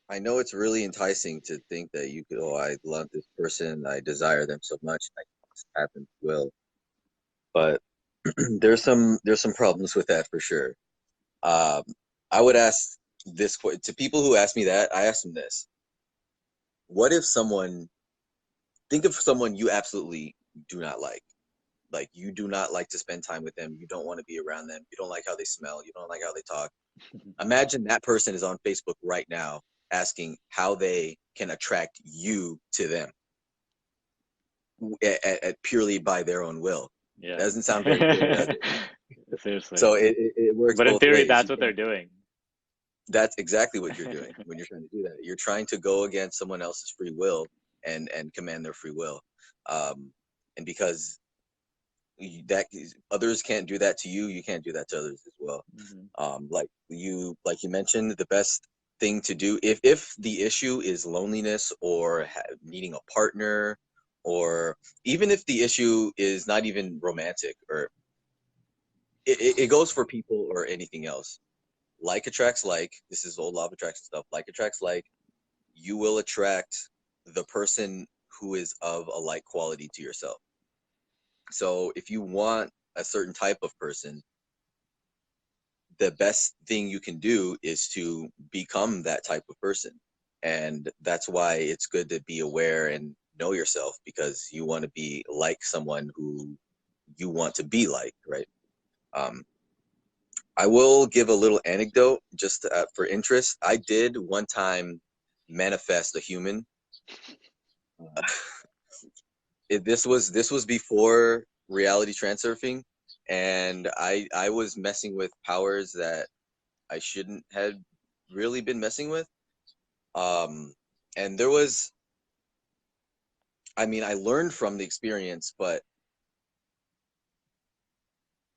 I know it's really enticing to think that you could, oh, I love this person, I desire them so much, I just happen will. But there's some problems with that for sure. Um, I would ask this to people who ask me that. I ask them this: what if think of someone you absolutely do not like you do not like to spend time with them, you don't want to be around them, you don't like how they smell, you don't like how they talk. Imagine that person is on Facebook right now asking how they can attract you to them purely by their own will. Yeah. Doesn't sound very fair, does it? Seriously. So it works But in both theory, ways. that's what they're doing. That's exactly what you're doing when you're trying to do that. You're trying to go against someone else's free will and command their free will. And because that others can't do that to you, you can't do that to others as well. Like you mentioned, the best thing to do if the issue is loneliness or needing a partner, or even if the issue is not even romantic, or it goes for people or anything else. Like attracts like. This is old law of attraction stuff. Like attracts like. You will attract the person who is of a like quality to yourself. So if you want a certain type of person, the best thing you can do is to become that type of person. And that's why it's good to be aware and know yourself, because you want to be like someone who you want to be like, right? I will give a little anecdote just for interest. I did one time manifest a human. This was before reality transurfing, and I was messing with powers that I shouldn't have really been messing with. And there was, I mean, I learned from the experience, but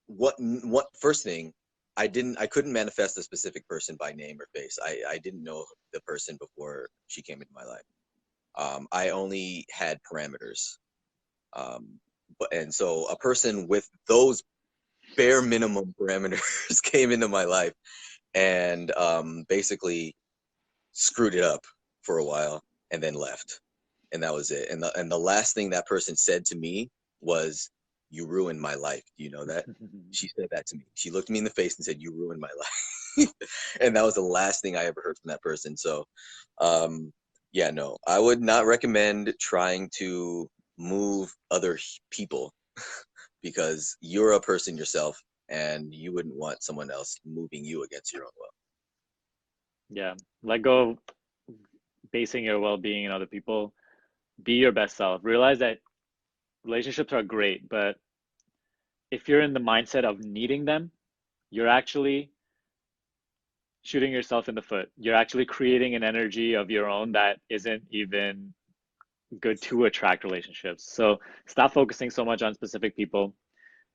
what first thing, I couldn't manifest a specific person by name or face. I didn't know the person before she came into my life. I only had parameters. And so a person with those bare minimum parameters came into my life and basically screwed it up for a while and then left. And that was it. And the last thing that person said to me was, "You ruined my life. Do you know that?" She said that to me. She looked me in the face and said, "You ruined my life." And that was the last thing I ever heard from that person. So, yeah, no, I would not recommend trying to move other people because you're a person yourself and you wouldn't want someone else moving you against your own will. Yeah. Let go of basing your well-being in other people. Be your best self. Realize that relationships are great, but if you're in the mindset of needing them, you're actually shooting yourself in the foot. You're actually creating an energy of your own that isn't even good to attract relationships. So stop focusing so much on specific people.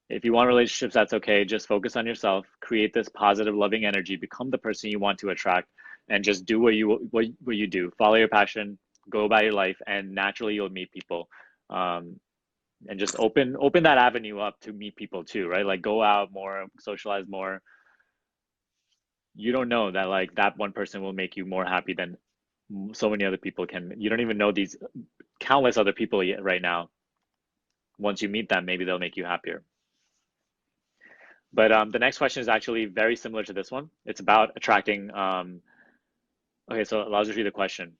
If you want relationships, that's okay. Just focus on yourself, create this positive, loving energy, become the person you want to attract, and just do what you do. Follow your passion, go about your life, and naturally you'll meet people. And just open that avenue up to meet people too, right? Like go out more, socialize more. You don't know that like that one person will make you more happy than so many other people can. You don't even know these countless other people yet right now. Once you meet them, maybe they'll make you happier. But the next question is actually very similar to this one. It's about attracting. Okay, so I'll just read the question.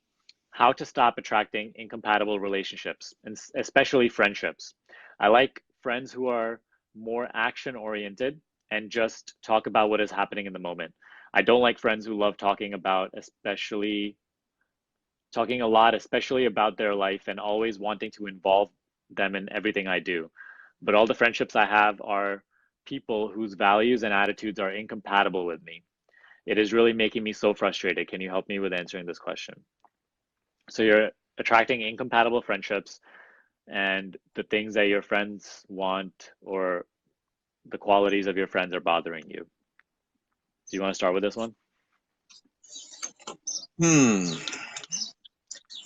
How to stop attracting incompatible relationships, and especially friendships. I like friends who are more action oriented and just talk about what is happening in the moment. I don't like friends who love talking a lot, especially about their life and always wanting to involve them in everything I do. But all the friendships I have are people whose values and attitudes are incompatible with me. It is really making me so frustrated. Can you help me with answering this question? So you're attracting incompatible friendships and the things that your friends want or the qualities of your friends are bothering you. Do you want to start with this one?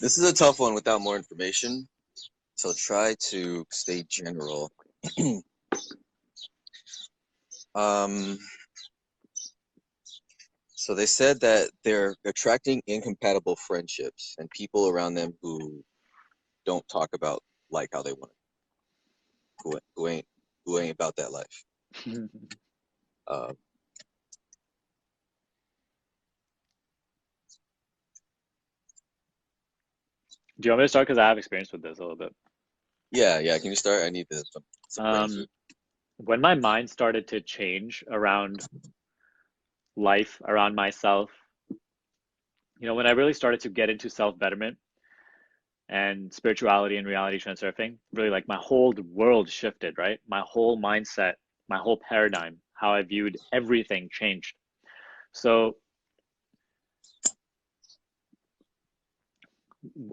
This is a tough one without more information, so try to stay general. So they said that they're attracting incompatible friendships and people around them who don't talk about like how they want it, who ain't about that life. Uh, Do you want me to start? Because I have experience with this a little bit. yeah. Can you start? I need some brains. When my mind started to change around life, around myself, when I really started to get into self-betterment and spirituality and reality transurfing, really like my whole world shifted, right? My whole mindset, my whole paradigm, how I viewed everything changed. So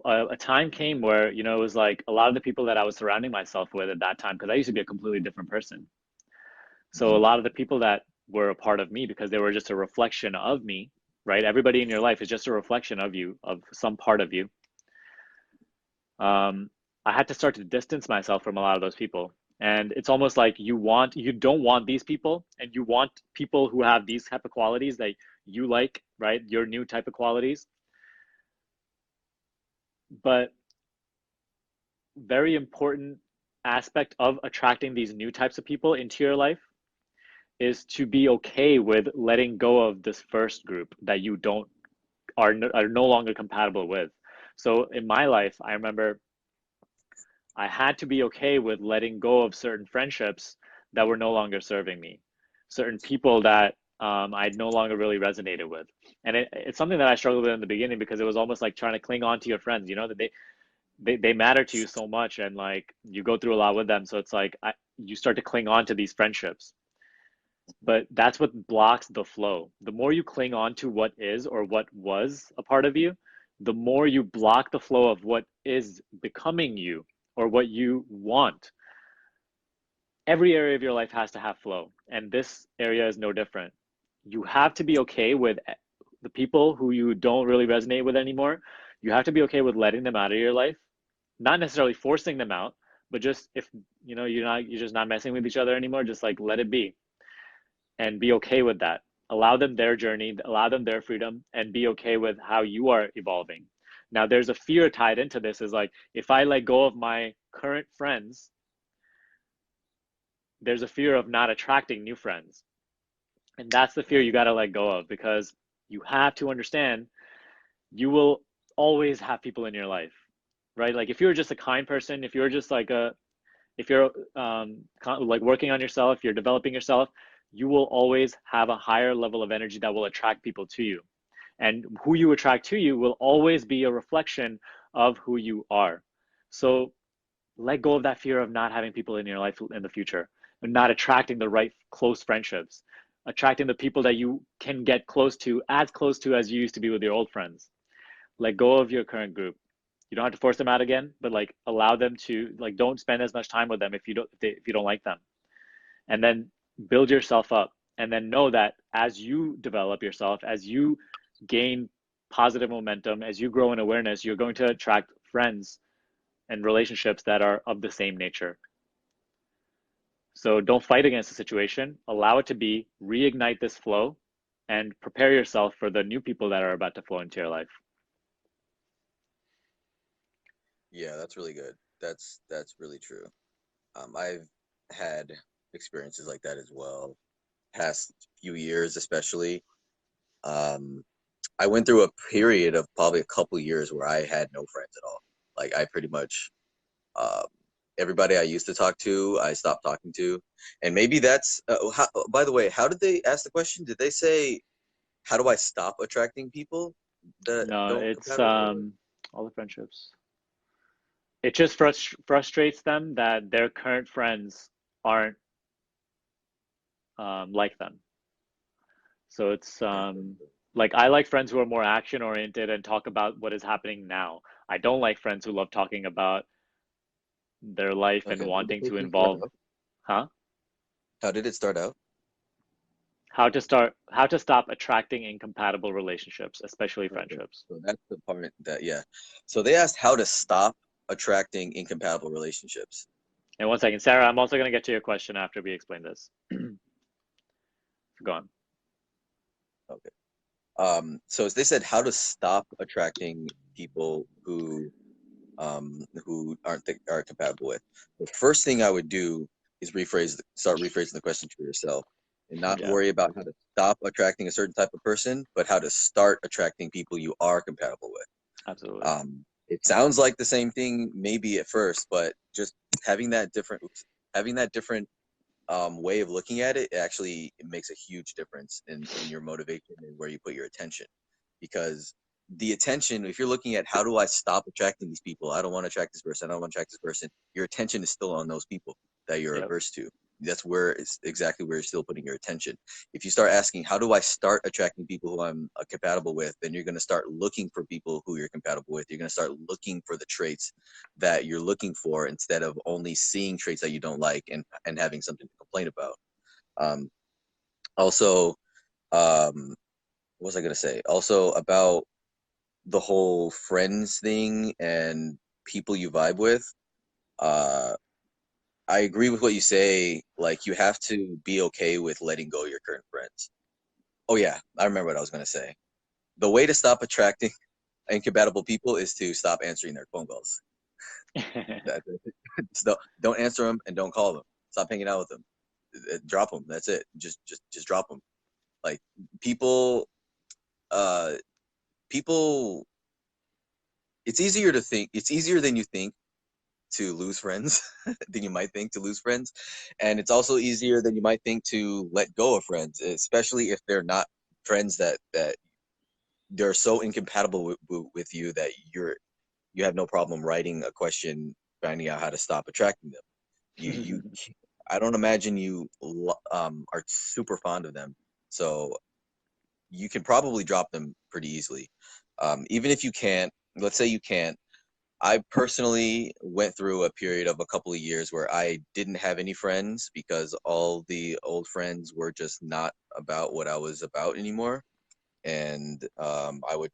a time came where, it was like a lot of the people that I was surrounding myself with at that time, because I used to be a completely different person. So a lot of the people that were a part of me, because they were just a reflection of me, right? Everybody in your life is just a reflection of you, of some part of you. I had to start to distance myself from a lot of those people. And it's almost like you don't want these people, and you want people who have these type of qualities that you like, right? Your new type of qualities. But very important aspect of attracting these new types of people into your life is to be okay with letting go of this first group that you don't are no longer compatible with. So in my life, I remember I had to be okay with letting go of certain friendships that were no longer serving me, certain people that I no longer really resonated with. And it's something that I struggled with in the beginning, because it was almost like trying to cling on to your friends, that they matter to you so much, and like you go through a lot with them. So it's like you start to cling on to these friendships. But that's what blocks the flow. The more you cling on to what is or what was a part of you, the more you block the flow of what is becoming you or what you want. Every area of your life has to have flow, and this area is no different. You have to be okay with the people who you don't really resonate with anymore. You have to be okay with letting them out of your life, not necessarily forcing them out, but just if you're just not messing with each other anymore, just like let it be and be okay with that. Allow them their journey, allow them their freedom, and be okay with how you are evolving. Now, there's a fear tied into this, is like, if I let go of my current friends, there's a fear of not attracting new friends. And that's the fear you got to let go of, because you have to understand you will always have people in your life, right? Like if you're just a kind person, if you're just like if you're like working on yourself, you're developing yourself, you will always have a higher level of energy that will attract people to you. And who you attract to you will always be a reflection of who you are. So let go of that fear of not having people in your life in the future, and not attracting the right close friendships, attracting the people that you can get close to as you used to be with your old friends. Let go of your current group. You don't have to force them out again, but like allow them to, like, don't spend as much time with them if you don't like them. And then build yourself up, and then know that as you develop yourself, as you gain positive momentum, as you grow in awareness, you're going to attract friends and relationships that are of the same nature. So don't fight against the situation, allow it to be, reignite this flow, and prepare yourself for the new people that are about to flow into your life. Yeah, that's really good. That's really true. I've had experiences like that as well. Past few years, especially. I went through a period of probably a couple years where I had no friends at all. Like I pretty much, um, everybody I used to talk to, I stopped talking to, and maybe that's. By the way, how did they ask the question? Did they say, "How do I stop attracting people that No, don't it's compatible?" all the friendships. It just frustrates them that their current friends aren't like them. So it's Okay. Like, I like friends who are more action oriented and talk about what is happening now. I don't like friends who love talking about their life and Okay. How wanting to did it start involve, out? huh? How did it start out? How to stop attracting incompatible relationships, especially Okay. friendships. So that's the part that, yeah. So they asked how to stop attracting incompatible relationships. And one second, Sarah, I'm also going to get to your question after we explain this. Go on. Okay. So they said how to stop attracting people who aren't compatible with. The first thing I would do is start rephrasing the question to yourself, and not Yeah, worry about how to stop attracting a certain type of person, but how to start attracting people you are compatible with. absolutely. It sounds like the same thing maybe at first, but just having that different having that different way of looking at it, actually it makes a huge difference in your motivation and where you put your attention. Because the attention, if you're looking at how do I stop attracting these people, I don't want to attract this person, I don't want to attract this person, your attention is still on those people that you're Yep. averse to. That's where it's exactly where you're still putting your attention. If you start asking, how do I start attracting people who I'm compatible with, then you're going to start looking for people who you're compatible with. You're going to start looking for the traits that you're looking for instead of only seeing traits that you don't like and having something to complain about. Um, also, what was I going to say? Also about the whole friends thing and people you vibe with. Uh, I agree with what you say. Like, you have to be okay with letting go of your current friends. Oh yeah, I remember what I was gonna say. The way to stop attracting incompatible people is to stop answering their phone calls. Just don't answer them and don't call them. Stop hanging out with them. Drop them. That's it. Just drop them. Like, people, uh, people. It's easier to think. It's easier than you think to lose friends than you might think to lose friends, and it's also easier than you might think to let go of friends, especially if they're not friends that they're so incompatible with you that you have no problem writing a question finding out how to stop attracting them. You I don't imagine you are super fond of them, so you can probably drop them pretty easily. Even if you can't, let's say you can't, I personally went through a period of a couple of years where I didn't have any friends because all the old friends were just not about what I was about anymore. And I would,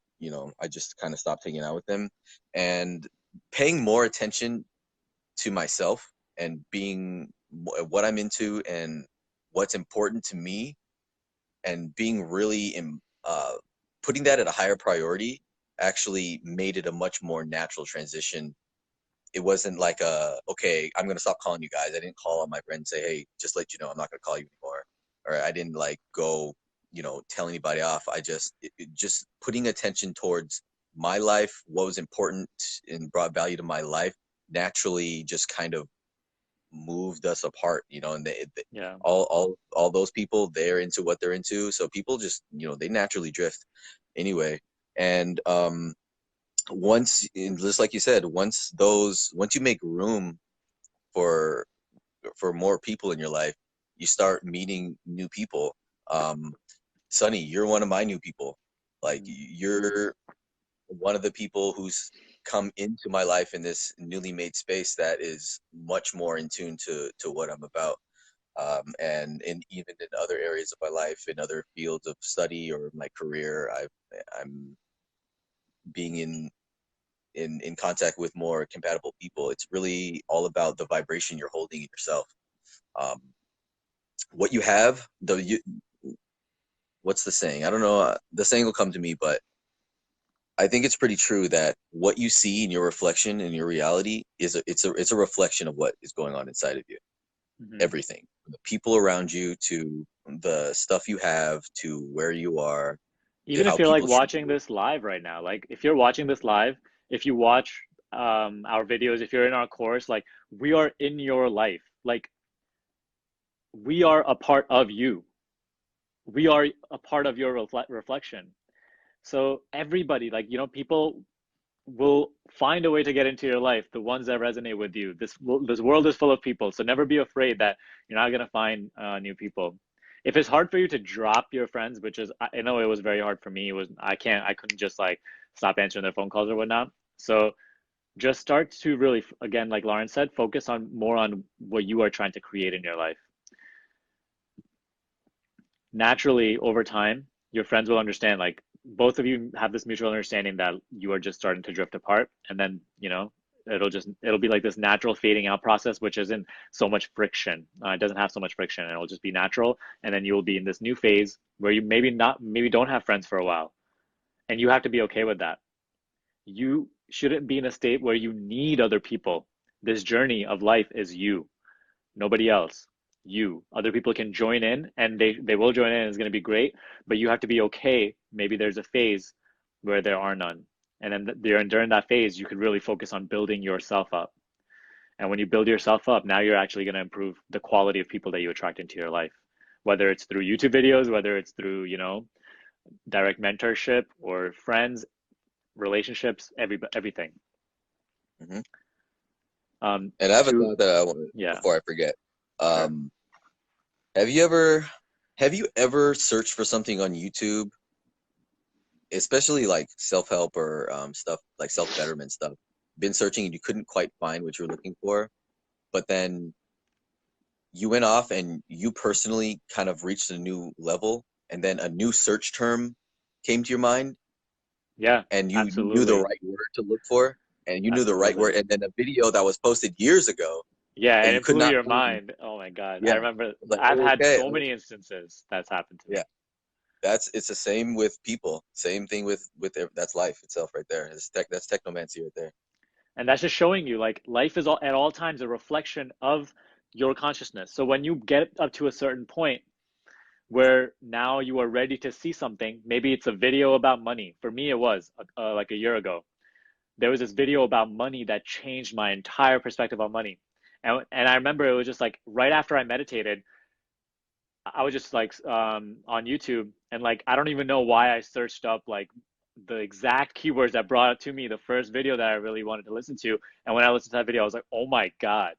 I just kind of stopped hanging out with them and paying more attention to myself and being what I'm into and what's important to me, and being really putting that at a higher priority actually made it a much more natural transition. It wasn't like okay, I'm gonna stop calling you guys. I didn't call on my friend and say, hey, just let you know I'm not gonna call you anymore, or I didn't like go, tell anybody off. I just putting attention towards my life, what was important and brought value to my life, naturally just kind of moved us apart, and Yeah. all those people, they're into what they're into, so people just, they naturally drift anyway. And just like you said, once you make room for more people in your life, you start meeting new people. um Sonny, you're one of my new people. Like, Mm. you're one of the people who's come into my life in this newly made space that is much more in tune to what I'm about. And even in other areas of my life, in other fields of study or my career, I'm being in contact with more compatible people. It's really all about the vibration you're holding in yourself. Um, what you have, what's the saying? I don't know. The saying will come to me, but I think it's pretty true that what you see in your reflection in your reality it's a reflection of what is going on inside of you. Mhm. Everything, from the people around you to the stuff you have to where you are to Even if how you're like people treat watching you. this live right now, like if you're watching this live, if you watch our videos, if you're in our course, like we are in your life. Like we are a part of you. We are a part of your reflection. So everybody, like, people will find a way to get into your life, the ones that resonate with you. This world is full of people, so never be afraid that you're not going to find new people. if it's hard for you to drop your friends, which is, I know it was very hard for me. I couldn't just like stop answering their phone calls or whatnot. So just start to really, again, like Lauren said, focus on more on what you are trying to create in your life. Naturally, over time, your friends will understand, like both of you have this mutual understanding that you are just starting to drift apart. And then, it'll be like this natural fading out process, which isn't so much friction. It doesn't have so much friction, and it'll just be natural. And then you will be in this new phase where you maybe don't have friends for a while. And you have to be okay with that. You shouldn't be in a state where you need other people. This journey of life is you, nobody else. You. Other people can join in, and they will join in, and it's going to be great, but you have to be okay. Maybe there's a phase where there are none. And then during that phase, you could really focus on building yourself up. And when you build yourself up, now you're actually going to improve the quality of people that you attract into your life, whether it's through YouTube videos, whether it's through, direct mentorship or friends, relationships, everything. Mm-hmm. And I have a thought that I want before I forget. Sure. Have you ever searched for something on YouTube, especially like self-help or stuff like self-betterment stuff? Been searching and you couldn't quite find what you were looking for, but then you went off and you personally kind of reached a new level, and then a new search term came to your mind. Yeah, and you absolutely. knew the right word to look for, and you knew the right word, and then a video that was posted years ago. Yeah, and it blew your mind. Oh my God. Yeah. I remember Like, I've had so many instances that's happened to me. Yeah. It's the same with people. Same thing with that's life itself right there. That's technomancy right there. And that's just showing you, like, life is at all times a reflection of your consciousness. So when you get up to a certain point where now you are ready to see something, maybe it's a video about money. For me, it was like a year ago. There was this video about money that changed my entire perspective on money. And I remember it was just like right after I meditated, I was just like on YouTube, and like I don't even know why I searched up like the exact keywords that brought it to me the first video that I really wanted to listen to. And when I listened to that video, I was like, oh my God,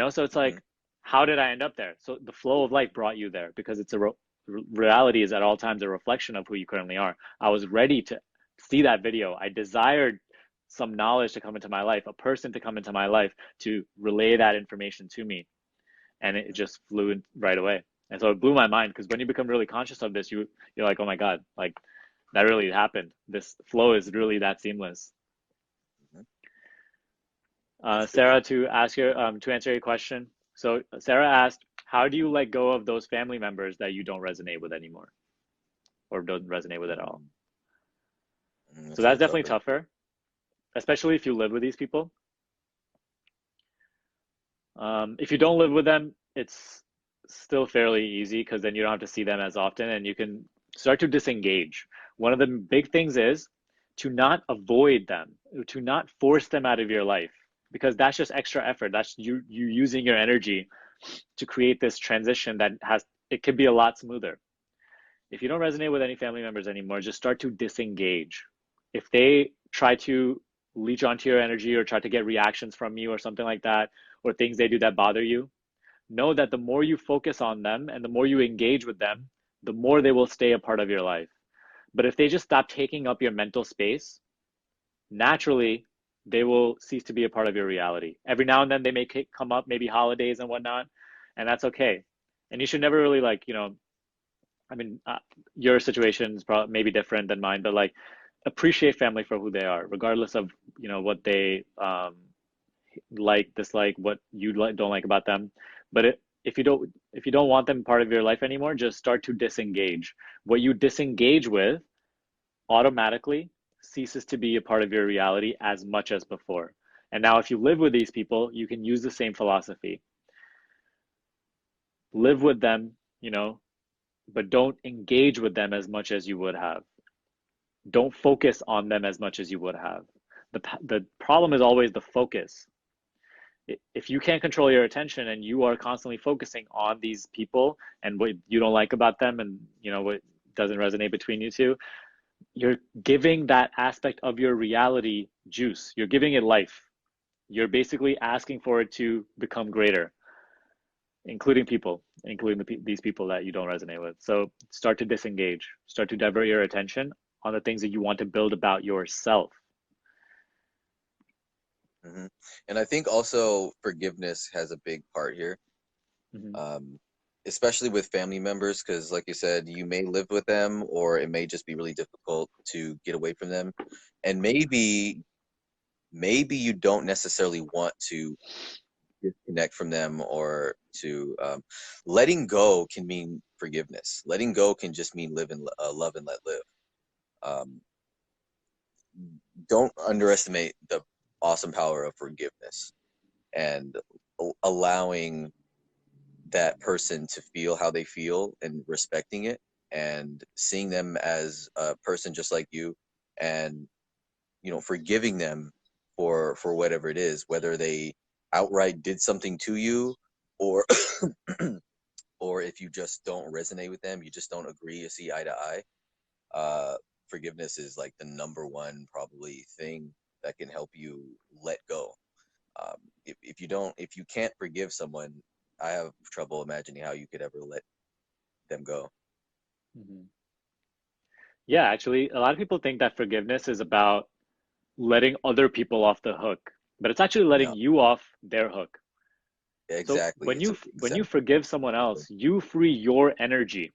so it's like, how did I end up there? So the flow of life brought you there, because it's reality is at all times a reflection of who you currently are. I was ready to see that video. I desired some knowledge to come into my life, a person to come into my life to relay that information to me. And it just flew in right away. And so it blew my mind, because when you become really conscious of this, you're like, oh my God, like that really happened. This flow is really that seamless. Sarah, to answer your question. So Sarah asked, how do you let go of those family members that you don't resonate with anymore, or don't resonate with at all? So that's definitely tougher, especially if you live with these people. If you don't live with them, it's still fairly easy, because then you don't have to see them as often, and you can start to disengage. One of the big things is to not avoid them, to not force them out of your life, because that's just extra effort. That's you using your energy to create this transition that it could be a lot smoother. If you don't resonate with any family members anymore, just start to disengage. If they try to leech onto your energy or try to get reactions from you or something like that, or things they do that bother you, know that the more you focus on them and the more you engage with them, the more they will stay a part of your life. But if they just stop taking up your mental space, naturally, they will cease to be a part of your reality. Every now and then they may come up, maybe holidays and whatnot, and that's okay. And you should never really your situation is probably maybe different than mine, but like appreciate family for who they are, regardless of, what they like, dislike, what you don't like about them. But if you don't want them part of your life anymore, just start to disengage. What you disengage with automatically ceases to be a part of your reality as much as before. And now if you live with these people, you can use the same philosophy. Live with them, but don't engage with them as much as you would have. Don't focus on them as much as you would have. The problem is always the focus. If you can't control your attention and you are constantly focusing on these people and what you don't like about them, and what doesn't resonate between you two, you're giving that aspect of your reality juice. You're giving it life. You're basically asking for it to become greater, including people. including these people that you don't resonate with. So start to disengage, start to divert your attention on the things that you want to build about yourself. Mm-hmm. And I think also forgiveness has a big part here, Mm-hmm. especially with family members, because like you said, you may live with them, or it may just be really difficult to get away from them, and maybe you don't necessarily want to disconnect from them, or to letting go can mean forgiveness. Letting go can just mean live and love and let live. Um, don't underestimate the awesome power of forgiveness and allowing that person to feel how they feel and respecting it, and seeing them as a person just like you, and forgiving them for whatever it is, whether they outright did something to you, or or if you just don't resonate with them, you just don't agree, you see eye to eye. Forgiveness is like the number one probably thing that can help you let go. If you can't forgive someone, I have trouble imagining how you could ever let them go. Mm-hmm. Yeah, actually, a lot of people think that forgiveness is about letting other people off the hook, but it's actually letting No, you off their hook. So exactly. when It's when you exactly. forgive someone else, you free your energy.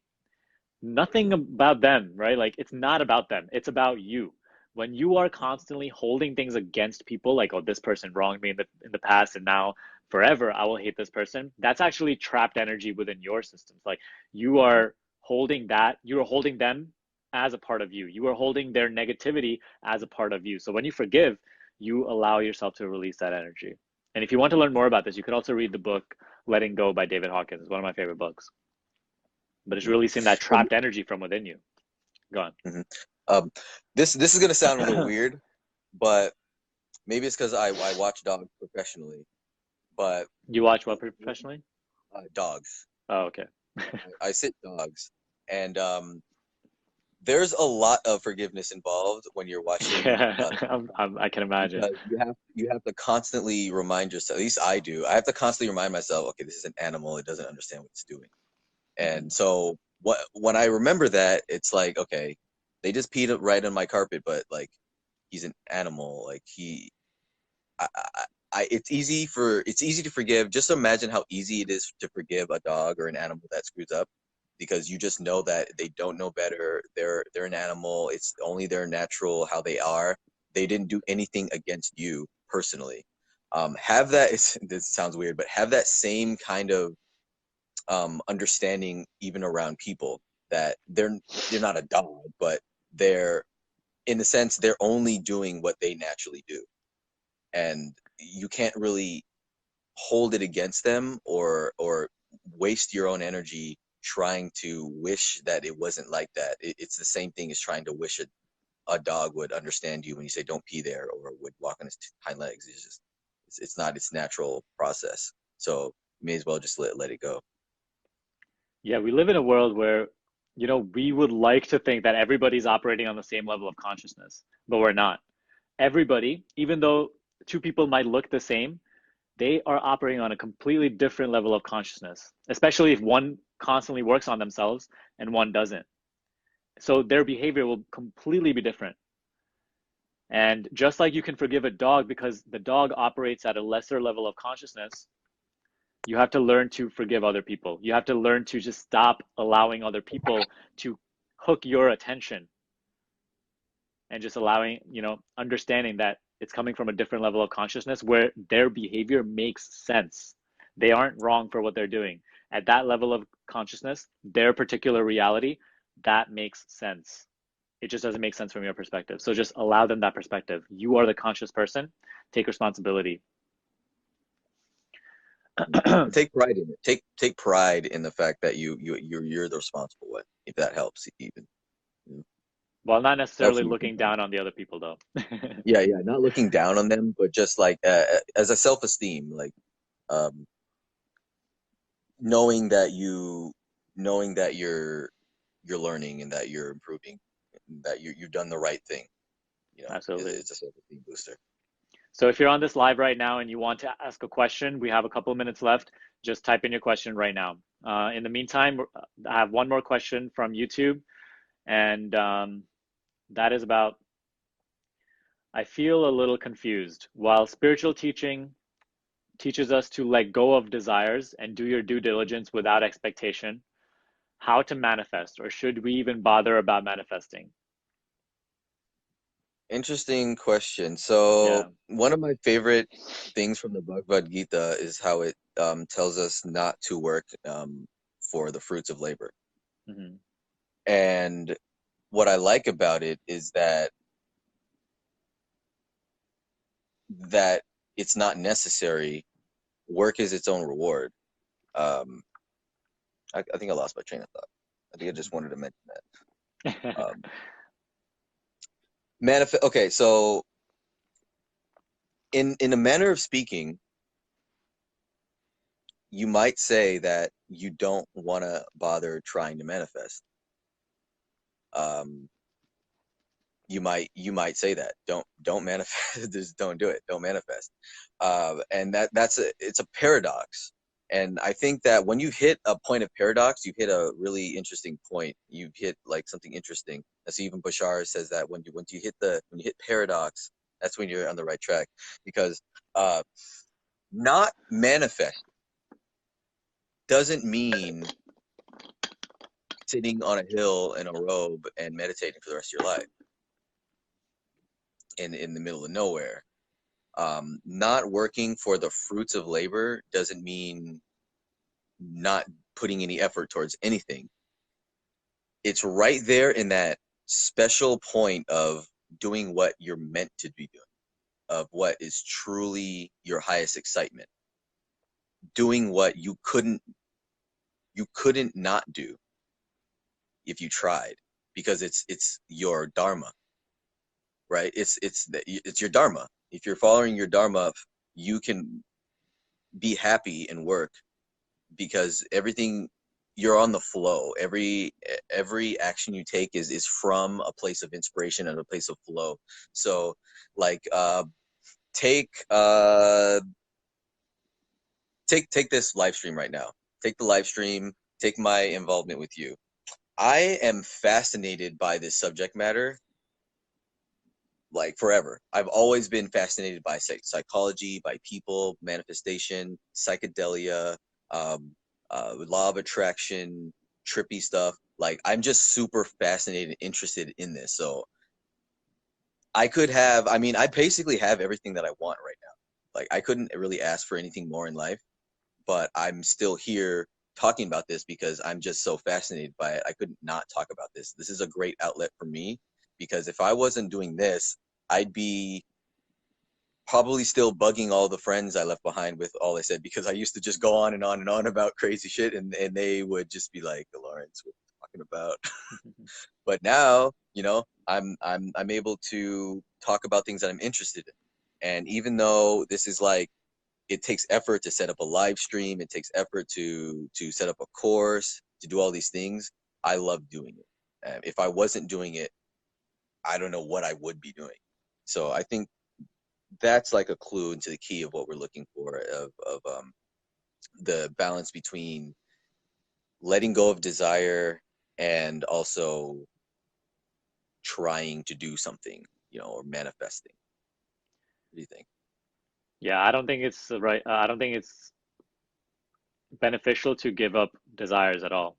Nothing about them, right? Like it's not about them. It's about you. When you are constantly holding things against people, like, oh, this person wronged me in the past, and now forever I will hate this person. That's actually trapped energy within your systems. Like you Mm-hmm. are holding that, you are holding them as a part of you. You are holding their negativity as a part of you. So when you forgive, you allow yourself to release that energy. And if you want to learn more about this, you could also read the book Letting Go by David Hawkins. It's one of my favorite books. But it's releasing that trapped energy from within you. Go on. Mm-hmm. Um, this is gonna sound a little weird, but maybe it's because I watch dogs professionally. But You watch what professionally? dogs, Oh, okay. I sit dogs, and there's a lot of forgiveness involved when you're watching. Yeah, I can imagine. Because you have to constantly remind yourself. At least I do. I have to constantly remind myself. Okay, this is an animal. It doesn't understand what it's doing. Mm-hmm. And so when I remember that, it's like, okay, they just peed right on my carpet, but like he's an animal. Like it's easy to forgive. Just imagine how easy it is to forgive a dog or an animal that screws up, because you just know that they don't know better. They're an animal. It's only their natural how they are. They didn't do anything against you personally. Have that. This sounds weird, but have that same kind of understanding even around people, that they're not a dog, but they're, in a sense, they're only doing what they naturally do, and you can't really hold it against them, or waste your own energy trying to wish that it wasn't like that. It's the same thing as trying to wish a dog would understand you when you say don't pee there, or would walk on its hind legs. It's not its natural process. So you may as well just let it go. Yeah, we live in a world where, we would like to think that everybody's operating on the same level of consciousness, but we're not. Everybody, even though two people might look the same, they are operating on a completely different level of consciousness, especially if one constantly works on themselves and one doesn't. So their behavior will completely be different. And just like you can forgive a dog because the dog operates at a lesser level of consciousness, you have to learn to forgive other people. You have to learn to just stop allowing other people to hook your attention, and just allowing, understanding that it's coming from a different level of consciousness where their behavior makes sense. They aren't wrong for what they're doing. At that level of consciousness, their particular reality, that makes sense. It just doesn't make sense from your perspective. So just allow them that perspective. You are the conscious person. Take responsibility. And take pride in it. Take pride in the fact that you're the responsible one, if that helps even. You know, While not helps necessarily me looking sometimes. down on the other people, though. Yeah, yeah, not looking down on them, but just like as a self-esteem, like um, knowing that you're learning, and that you're improving, and that you've done the right thing. Absolutely. It's a self-esteem booster. So if you're on this live right now and you want to ask a question, we have a couple of minutes left. Just type in your question right now. In the meantime, I have one more question from YouTube, and that is about, I feel a little confused. While spiritual teaching teaches us to let go of desires and do your due diligence without expectation, how to manifest, or should we even bother about manifesting? Interesting question. So Yeah. one of my favorite things from the Bhagavad Gita is how it tells us not to work for the fruits of labor. Mm-hmm. And what I like about it is that it's not necessary. Work is its own reward. I think I lost my train of thought. I think I just wanted to mention that. Um, Okay, so in a manner of speaking, you might say that you don't want to bother trying to manifest. You might say that don't manifest. Just don't do it. Don't manifest. And it's a paradox. And I think that when you hit a point of paradox, you hit a really interesting point. You hit like something interesting. So even Bashar says that when you hit paradox, that's when you're on the right track. Because not manifest doesn't mean sitting on a hill in a robe and meditating for the rest of your life in the middle of nowhere. Not working for the fruits of labor doesn't mean not putting any effort towards anything. It's right there in that special point of doing what you're meant to be doing, of what is truly your highest excitement, doing what you couldn't not do if you tried, because it's your dharma, right? It's your dharma. If you're following your dharma, you can be happy and work because everything, you're on the flow. Every action you take is from a place of inspiration and a place of flow. So like take this live stream right now. Take the live stream, take my involvement with you. I am fascinated by this subject matter like forever. I've always been fascinated by psychology, by people, manifestation, psychedelia, law of attraction, trippy stuff. Like I'm just super fascinated and interested in this. So I basically have everything that I want right now. Like I couldn't really ask for anything more in life, but I'm still here talking about this because I'm just so fascinated by it. I couldn't not talk about this. This is a great outlet for me because if I wasn't doing this, I'd be probably still bugging all the friends I left behind with all I said, because I used to just go on and on and on about crazy shit, and they would just be like, Lawrence, what are you talking about? But now, I'm able to talk about things that I'm interested in. And even though this is like, it takes effort to set up a live stream, it takes effort to set up a course, to do all these things, I love doing it. If I wasn't doing it, I don't know what I would be doing. So I think that's like a clue into the key of what we're looking for, of the balance between letting go of desire and also trying to do something, or manifesting. What do you think? Yeah, I don't think it's right. I don't think it's beneficial to give up desires at all.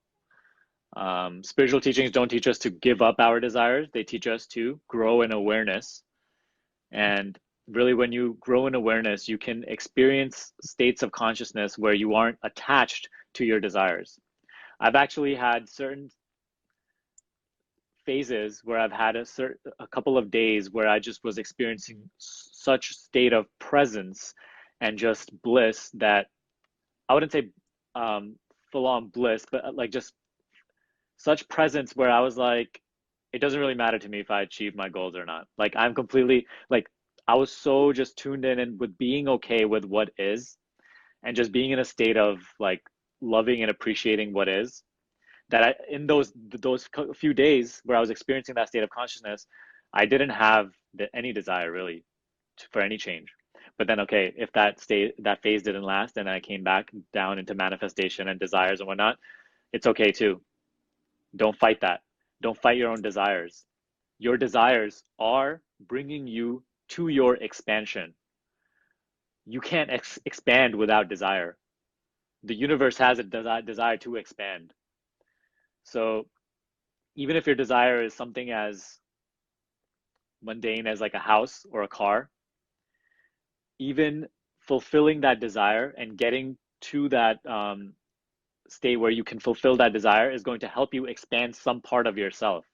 Spiritual teachings don't teach us to give up our desires. They teach us to grow in awareness. And really, when you grow in awareness, you can experience states of consciousness where you aren't attached to your desires. I've actually had certain phases where I've had a couple of days where I just was experiencing such state of presence and just bliss that I wouldn't say full on bliss, but like just such presence where I was like, it doesn't really matter to me if I achieve my goals or not. Like I'm completely like, I was so just tuned in and with being okay with what is and just being in a state of like loving and appreciating what is, that in those few days where I was experiencing that state of consciousness, I didn't have any desire really for any change. But then, okay, if that phase didn't last and I came back down into manifestation and desires and whatnot, it's okay too. Don't fight that. Don't fight your own desires. Your desires are bringing you to your expansion. You can't expand without desire. The universe has a desire to expand. So even if your desire is something as mundane as like a house or a car, even fulfilling that desire and getting to that state where you can fulfill that desire is going to help you expand some part of yourself.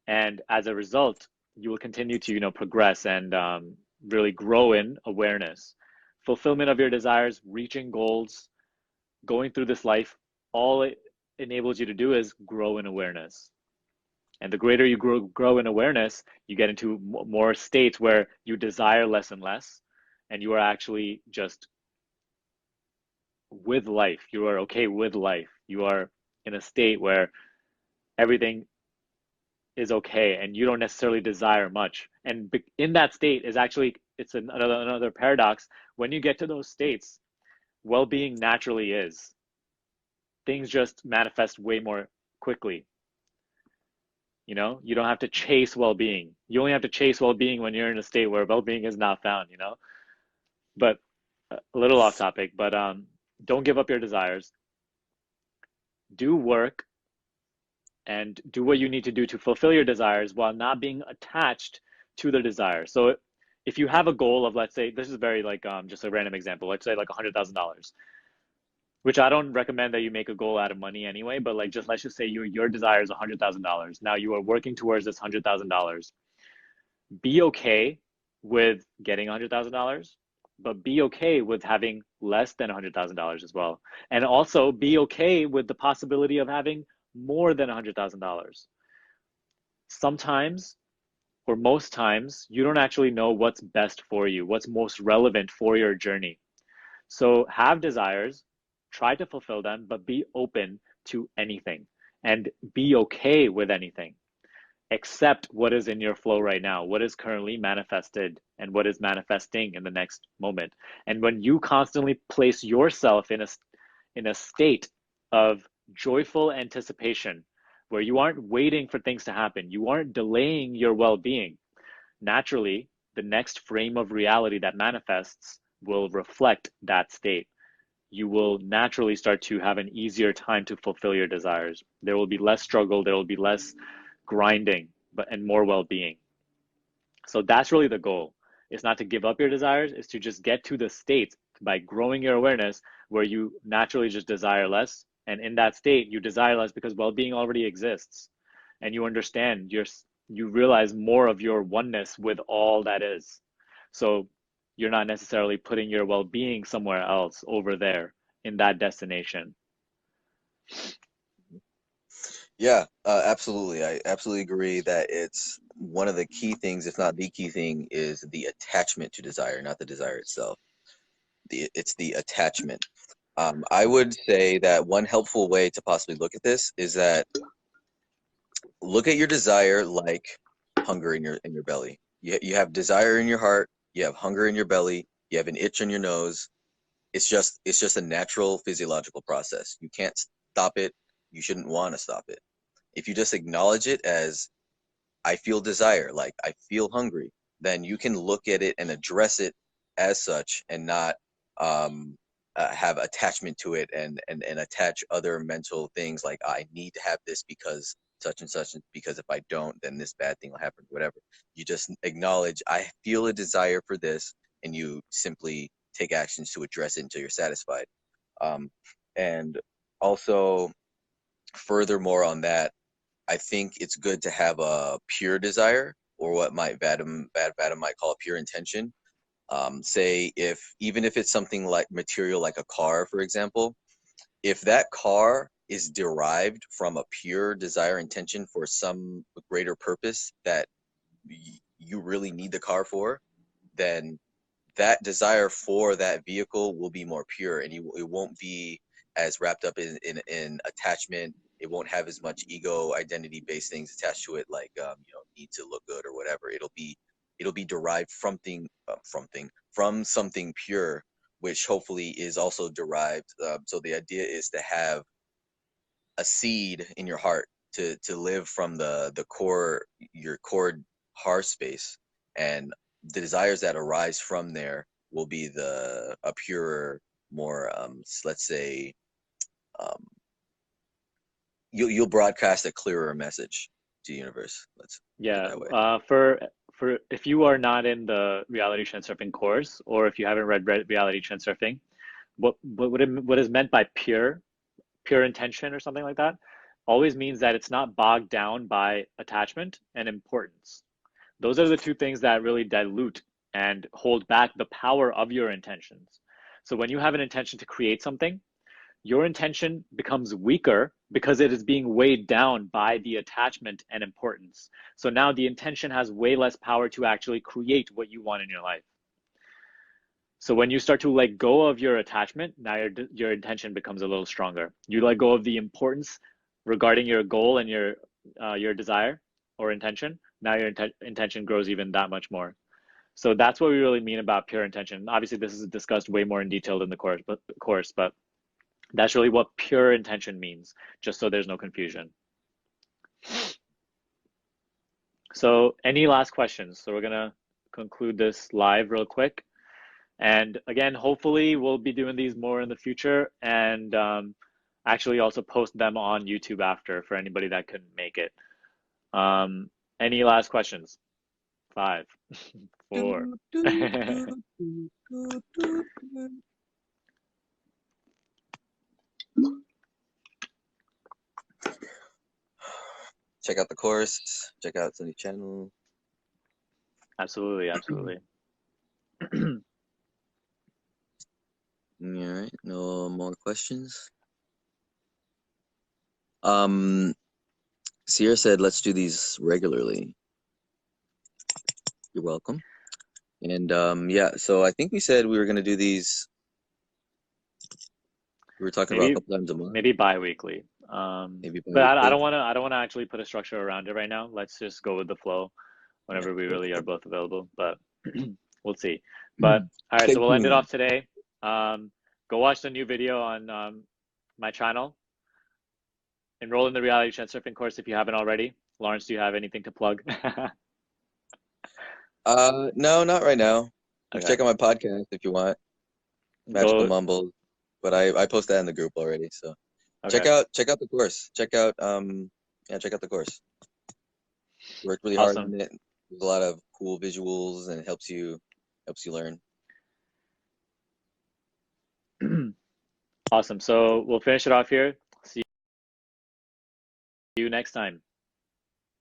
And as a result, you will continue to, progress and really grow in awareness. Fulfillment of your desires, reaching goals, going through this life, all it enables you to do is grow in awareness. And the greater you grow in awareness, you get into more states where you desire less and less, and you are actually just with life. You are okay with life. You are in a state where everything is okay and you don't necessarily desire much. And in that state is actually, it's another paradox. When you get to those states, well-being naturally is. Things just manifest way more quickly. You don't have to chase well-being. You only have to chase well-being when you're in a state where well-being is not found, But a little off topic, but don't give up your desires. Do work and do what you need to do to fulfill your desires while not being attached to the desire. So if you have a goal of, let's say, this is very like just a random example, let's say like $100,000, which I don't recommend that you make a goal out of money anyway, but like let's just say your desire is $100,000. Now you are working towards this $100,000. Be okay with getting $100,000, but be okay with having less than $100,000 as well. And also be okay with the possibility of having more than $100,000. Sometimes, or most times, you don't actually know what's best for you, what's most relevant for your journey. So have desires, try to fulfill them, but be open to anything and be okay with anything. Accept what is in your flow right now, what is currently manifested and what is manifesting in the next moment. And when you constantly place yourself in a state of joyful anticipation, where you aren't waiting for things to happen, you aren't delaying your well-being, naturally, the next frame of reality that manifests will reflect that state. You will naturally start to have an easier time to fulfill your desires. There will be less struggle, there will be less grinding, and more well-being. So that's really the goal. It's not to give up your desires, it's to just get to the state by growing your awareness where you naturally just desire less. And in that state, you desire less because well-being already exists. And you understand, you realize more of your oneness with all that is. So you're not necessarily putting your well-being somewhere else over there in that destination. Yeah, absolutely. I absolutely agree that it's one of the key things, if not the key thing, is the attachment to desire, not the desire itself. It's the attachment. I would say that one helpful way to possibly look at this is that look at your desire like hunger in your belly. You have desire in your heart, you have hunger in your belly, you have an itch on your nose. It's just a natural physiological process. You can't stop it. You shouldn't want to stop it. If you just acknowledge it as I feel desire, like I feel hungry, then you can look at it and address it as such and not have attachment to it and attach other mental things like I need to have this because such and such, because if I don't, then this bad thing will happen, whatever. You just acknowledge I feel a desire for this, and you simply take actions to address it until you're satisfied. And also, furthermore on that, I think it's good to have a pure desire, or what Vadim might call a pure intention. Say even if it's something like material, like a car, for example, if that car is derived from a pure desire intention for some greater purpose that you really need the car for, then that desire for that vehicle will be more pure, and it won't be as wrapped up in attachment. It won't have as much ego identity based things attached to it, like need to look good or whatever. it'll be derived from something pure, which hopefully is also derived. So the idea is to have a seed in your heart to live from the core, your core heart space, and the desires that arise from there will be a purer, more let's say, you'll broadcast a clearer message to the universe. Let's put it Yeah. that way. For if you are not in the reality transurfing course, or if you haven't read reality transurfing, what is meant by pure intention or something like that always means that it's not bogged down by attachment and importance. Those are the two things that really dilute and hold back the power of your intentions. So when you have an intention to create something, your intention becomes weaker because it is being weighed down by the attachment and importance. So now the intention has way less power to actually create what you want in your life. So when you start to let go of your attachment, now your intention becomes a little stronger. You let go of the importance regarding your goal and your desire or intention. Now your intention grows even that much more. So that's what we really mean about pure intention. Obviously, this is discussed way more in detail in the course, but that's really what pure intention means, just so there's no confusion. So any last questions? So we're gonna conclude this live real quick. And again, hopefully we'll be doing these more in the future, and actually also post them on YouTube after for anybody that couldn't make it. Any last questions? 5, 4. Check out the course. Check out Sunny's channel. Absolutely, absolutely. All right, no more questions. Sierra said, let's do these regularly. You're welcome. And yeah, so I think we said we were going to do these. We were talking about a couple times a month. Maybe bi-weekly. Maybe but bi-weekly. I don't want to actually put a structure around it right now. Let's just go with the flow whenever we really are both available. But we'll see. But all right, so we'll end it off today. Go watch the new video on my channel. Enroll in the reality transurfing course if you haven't already. Lawrence, do you have anything to plug? No, not right now. Okay. Check out my podcast if you want. Magical Mumbles. But I post that in the group already. So okay. check out the course. Check out check out the course. Worked really hard on it. There's a lot of cool visuals, and it helps you learn. Awesome. So we'll finish it off here. See you next time.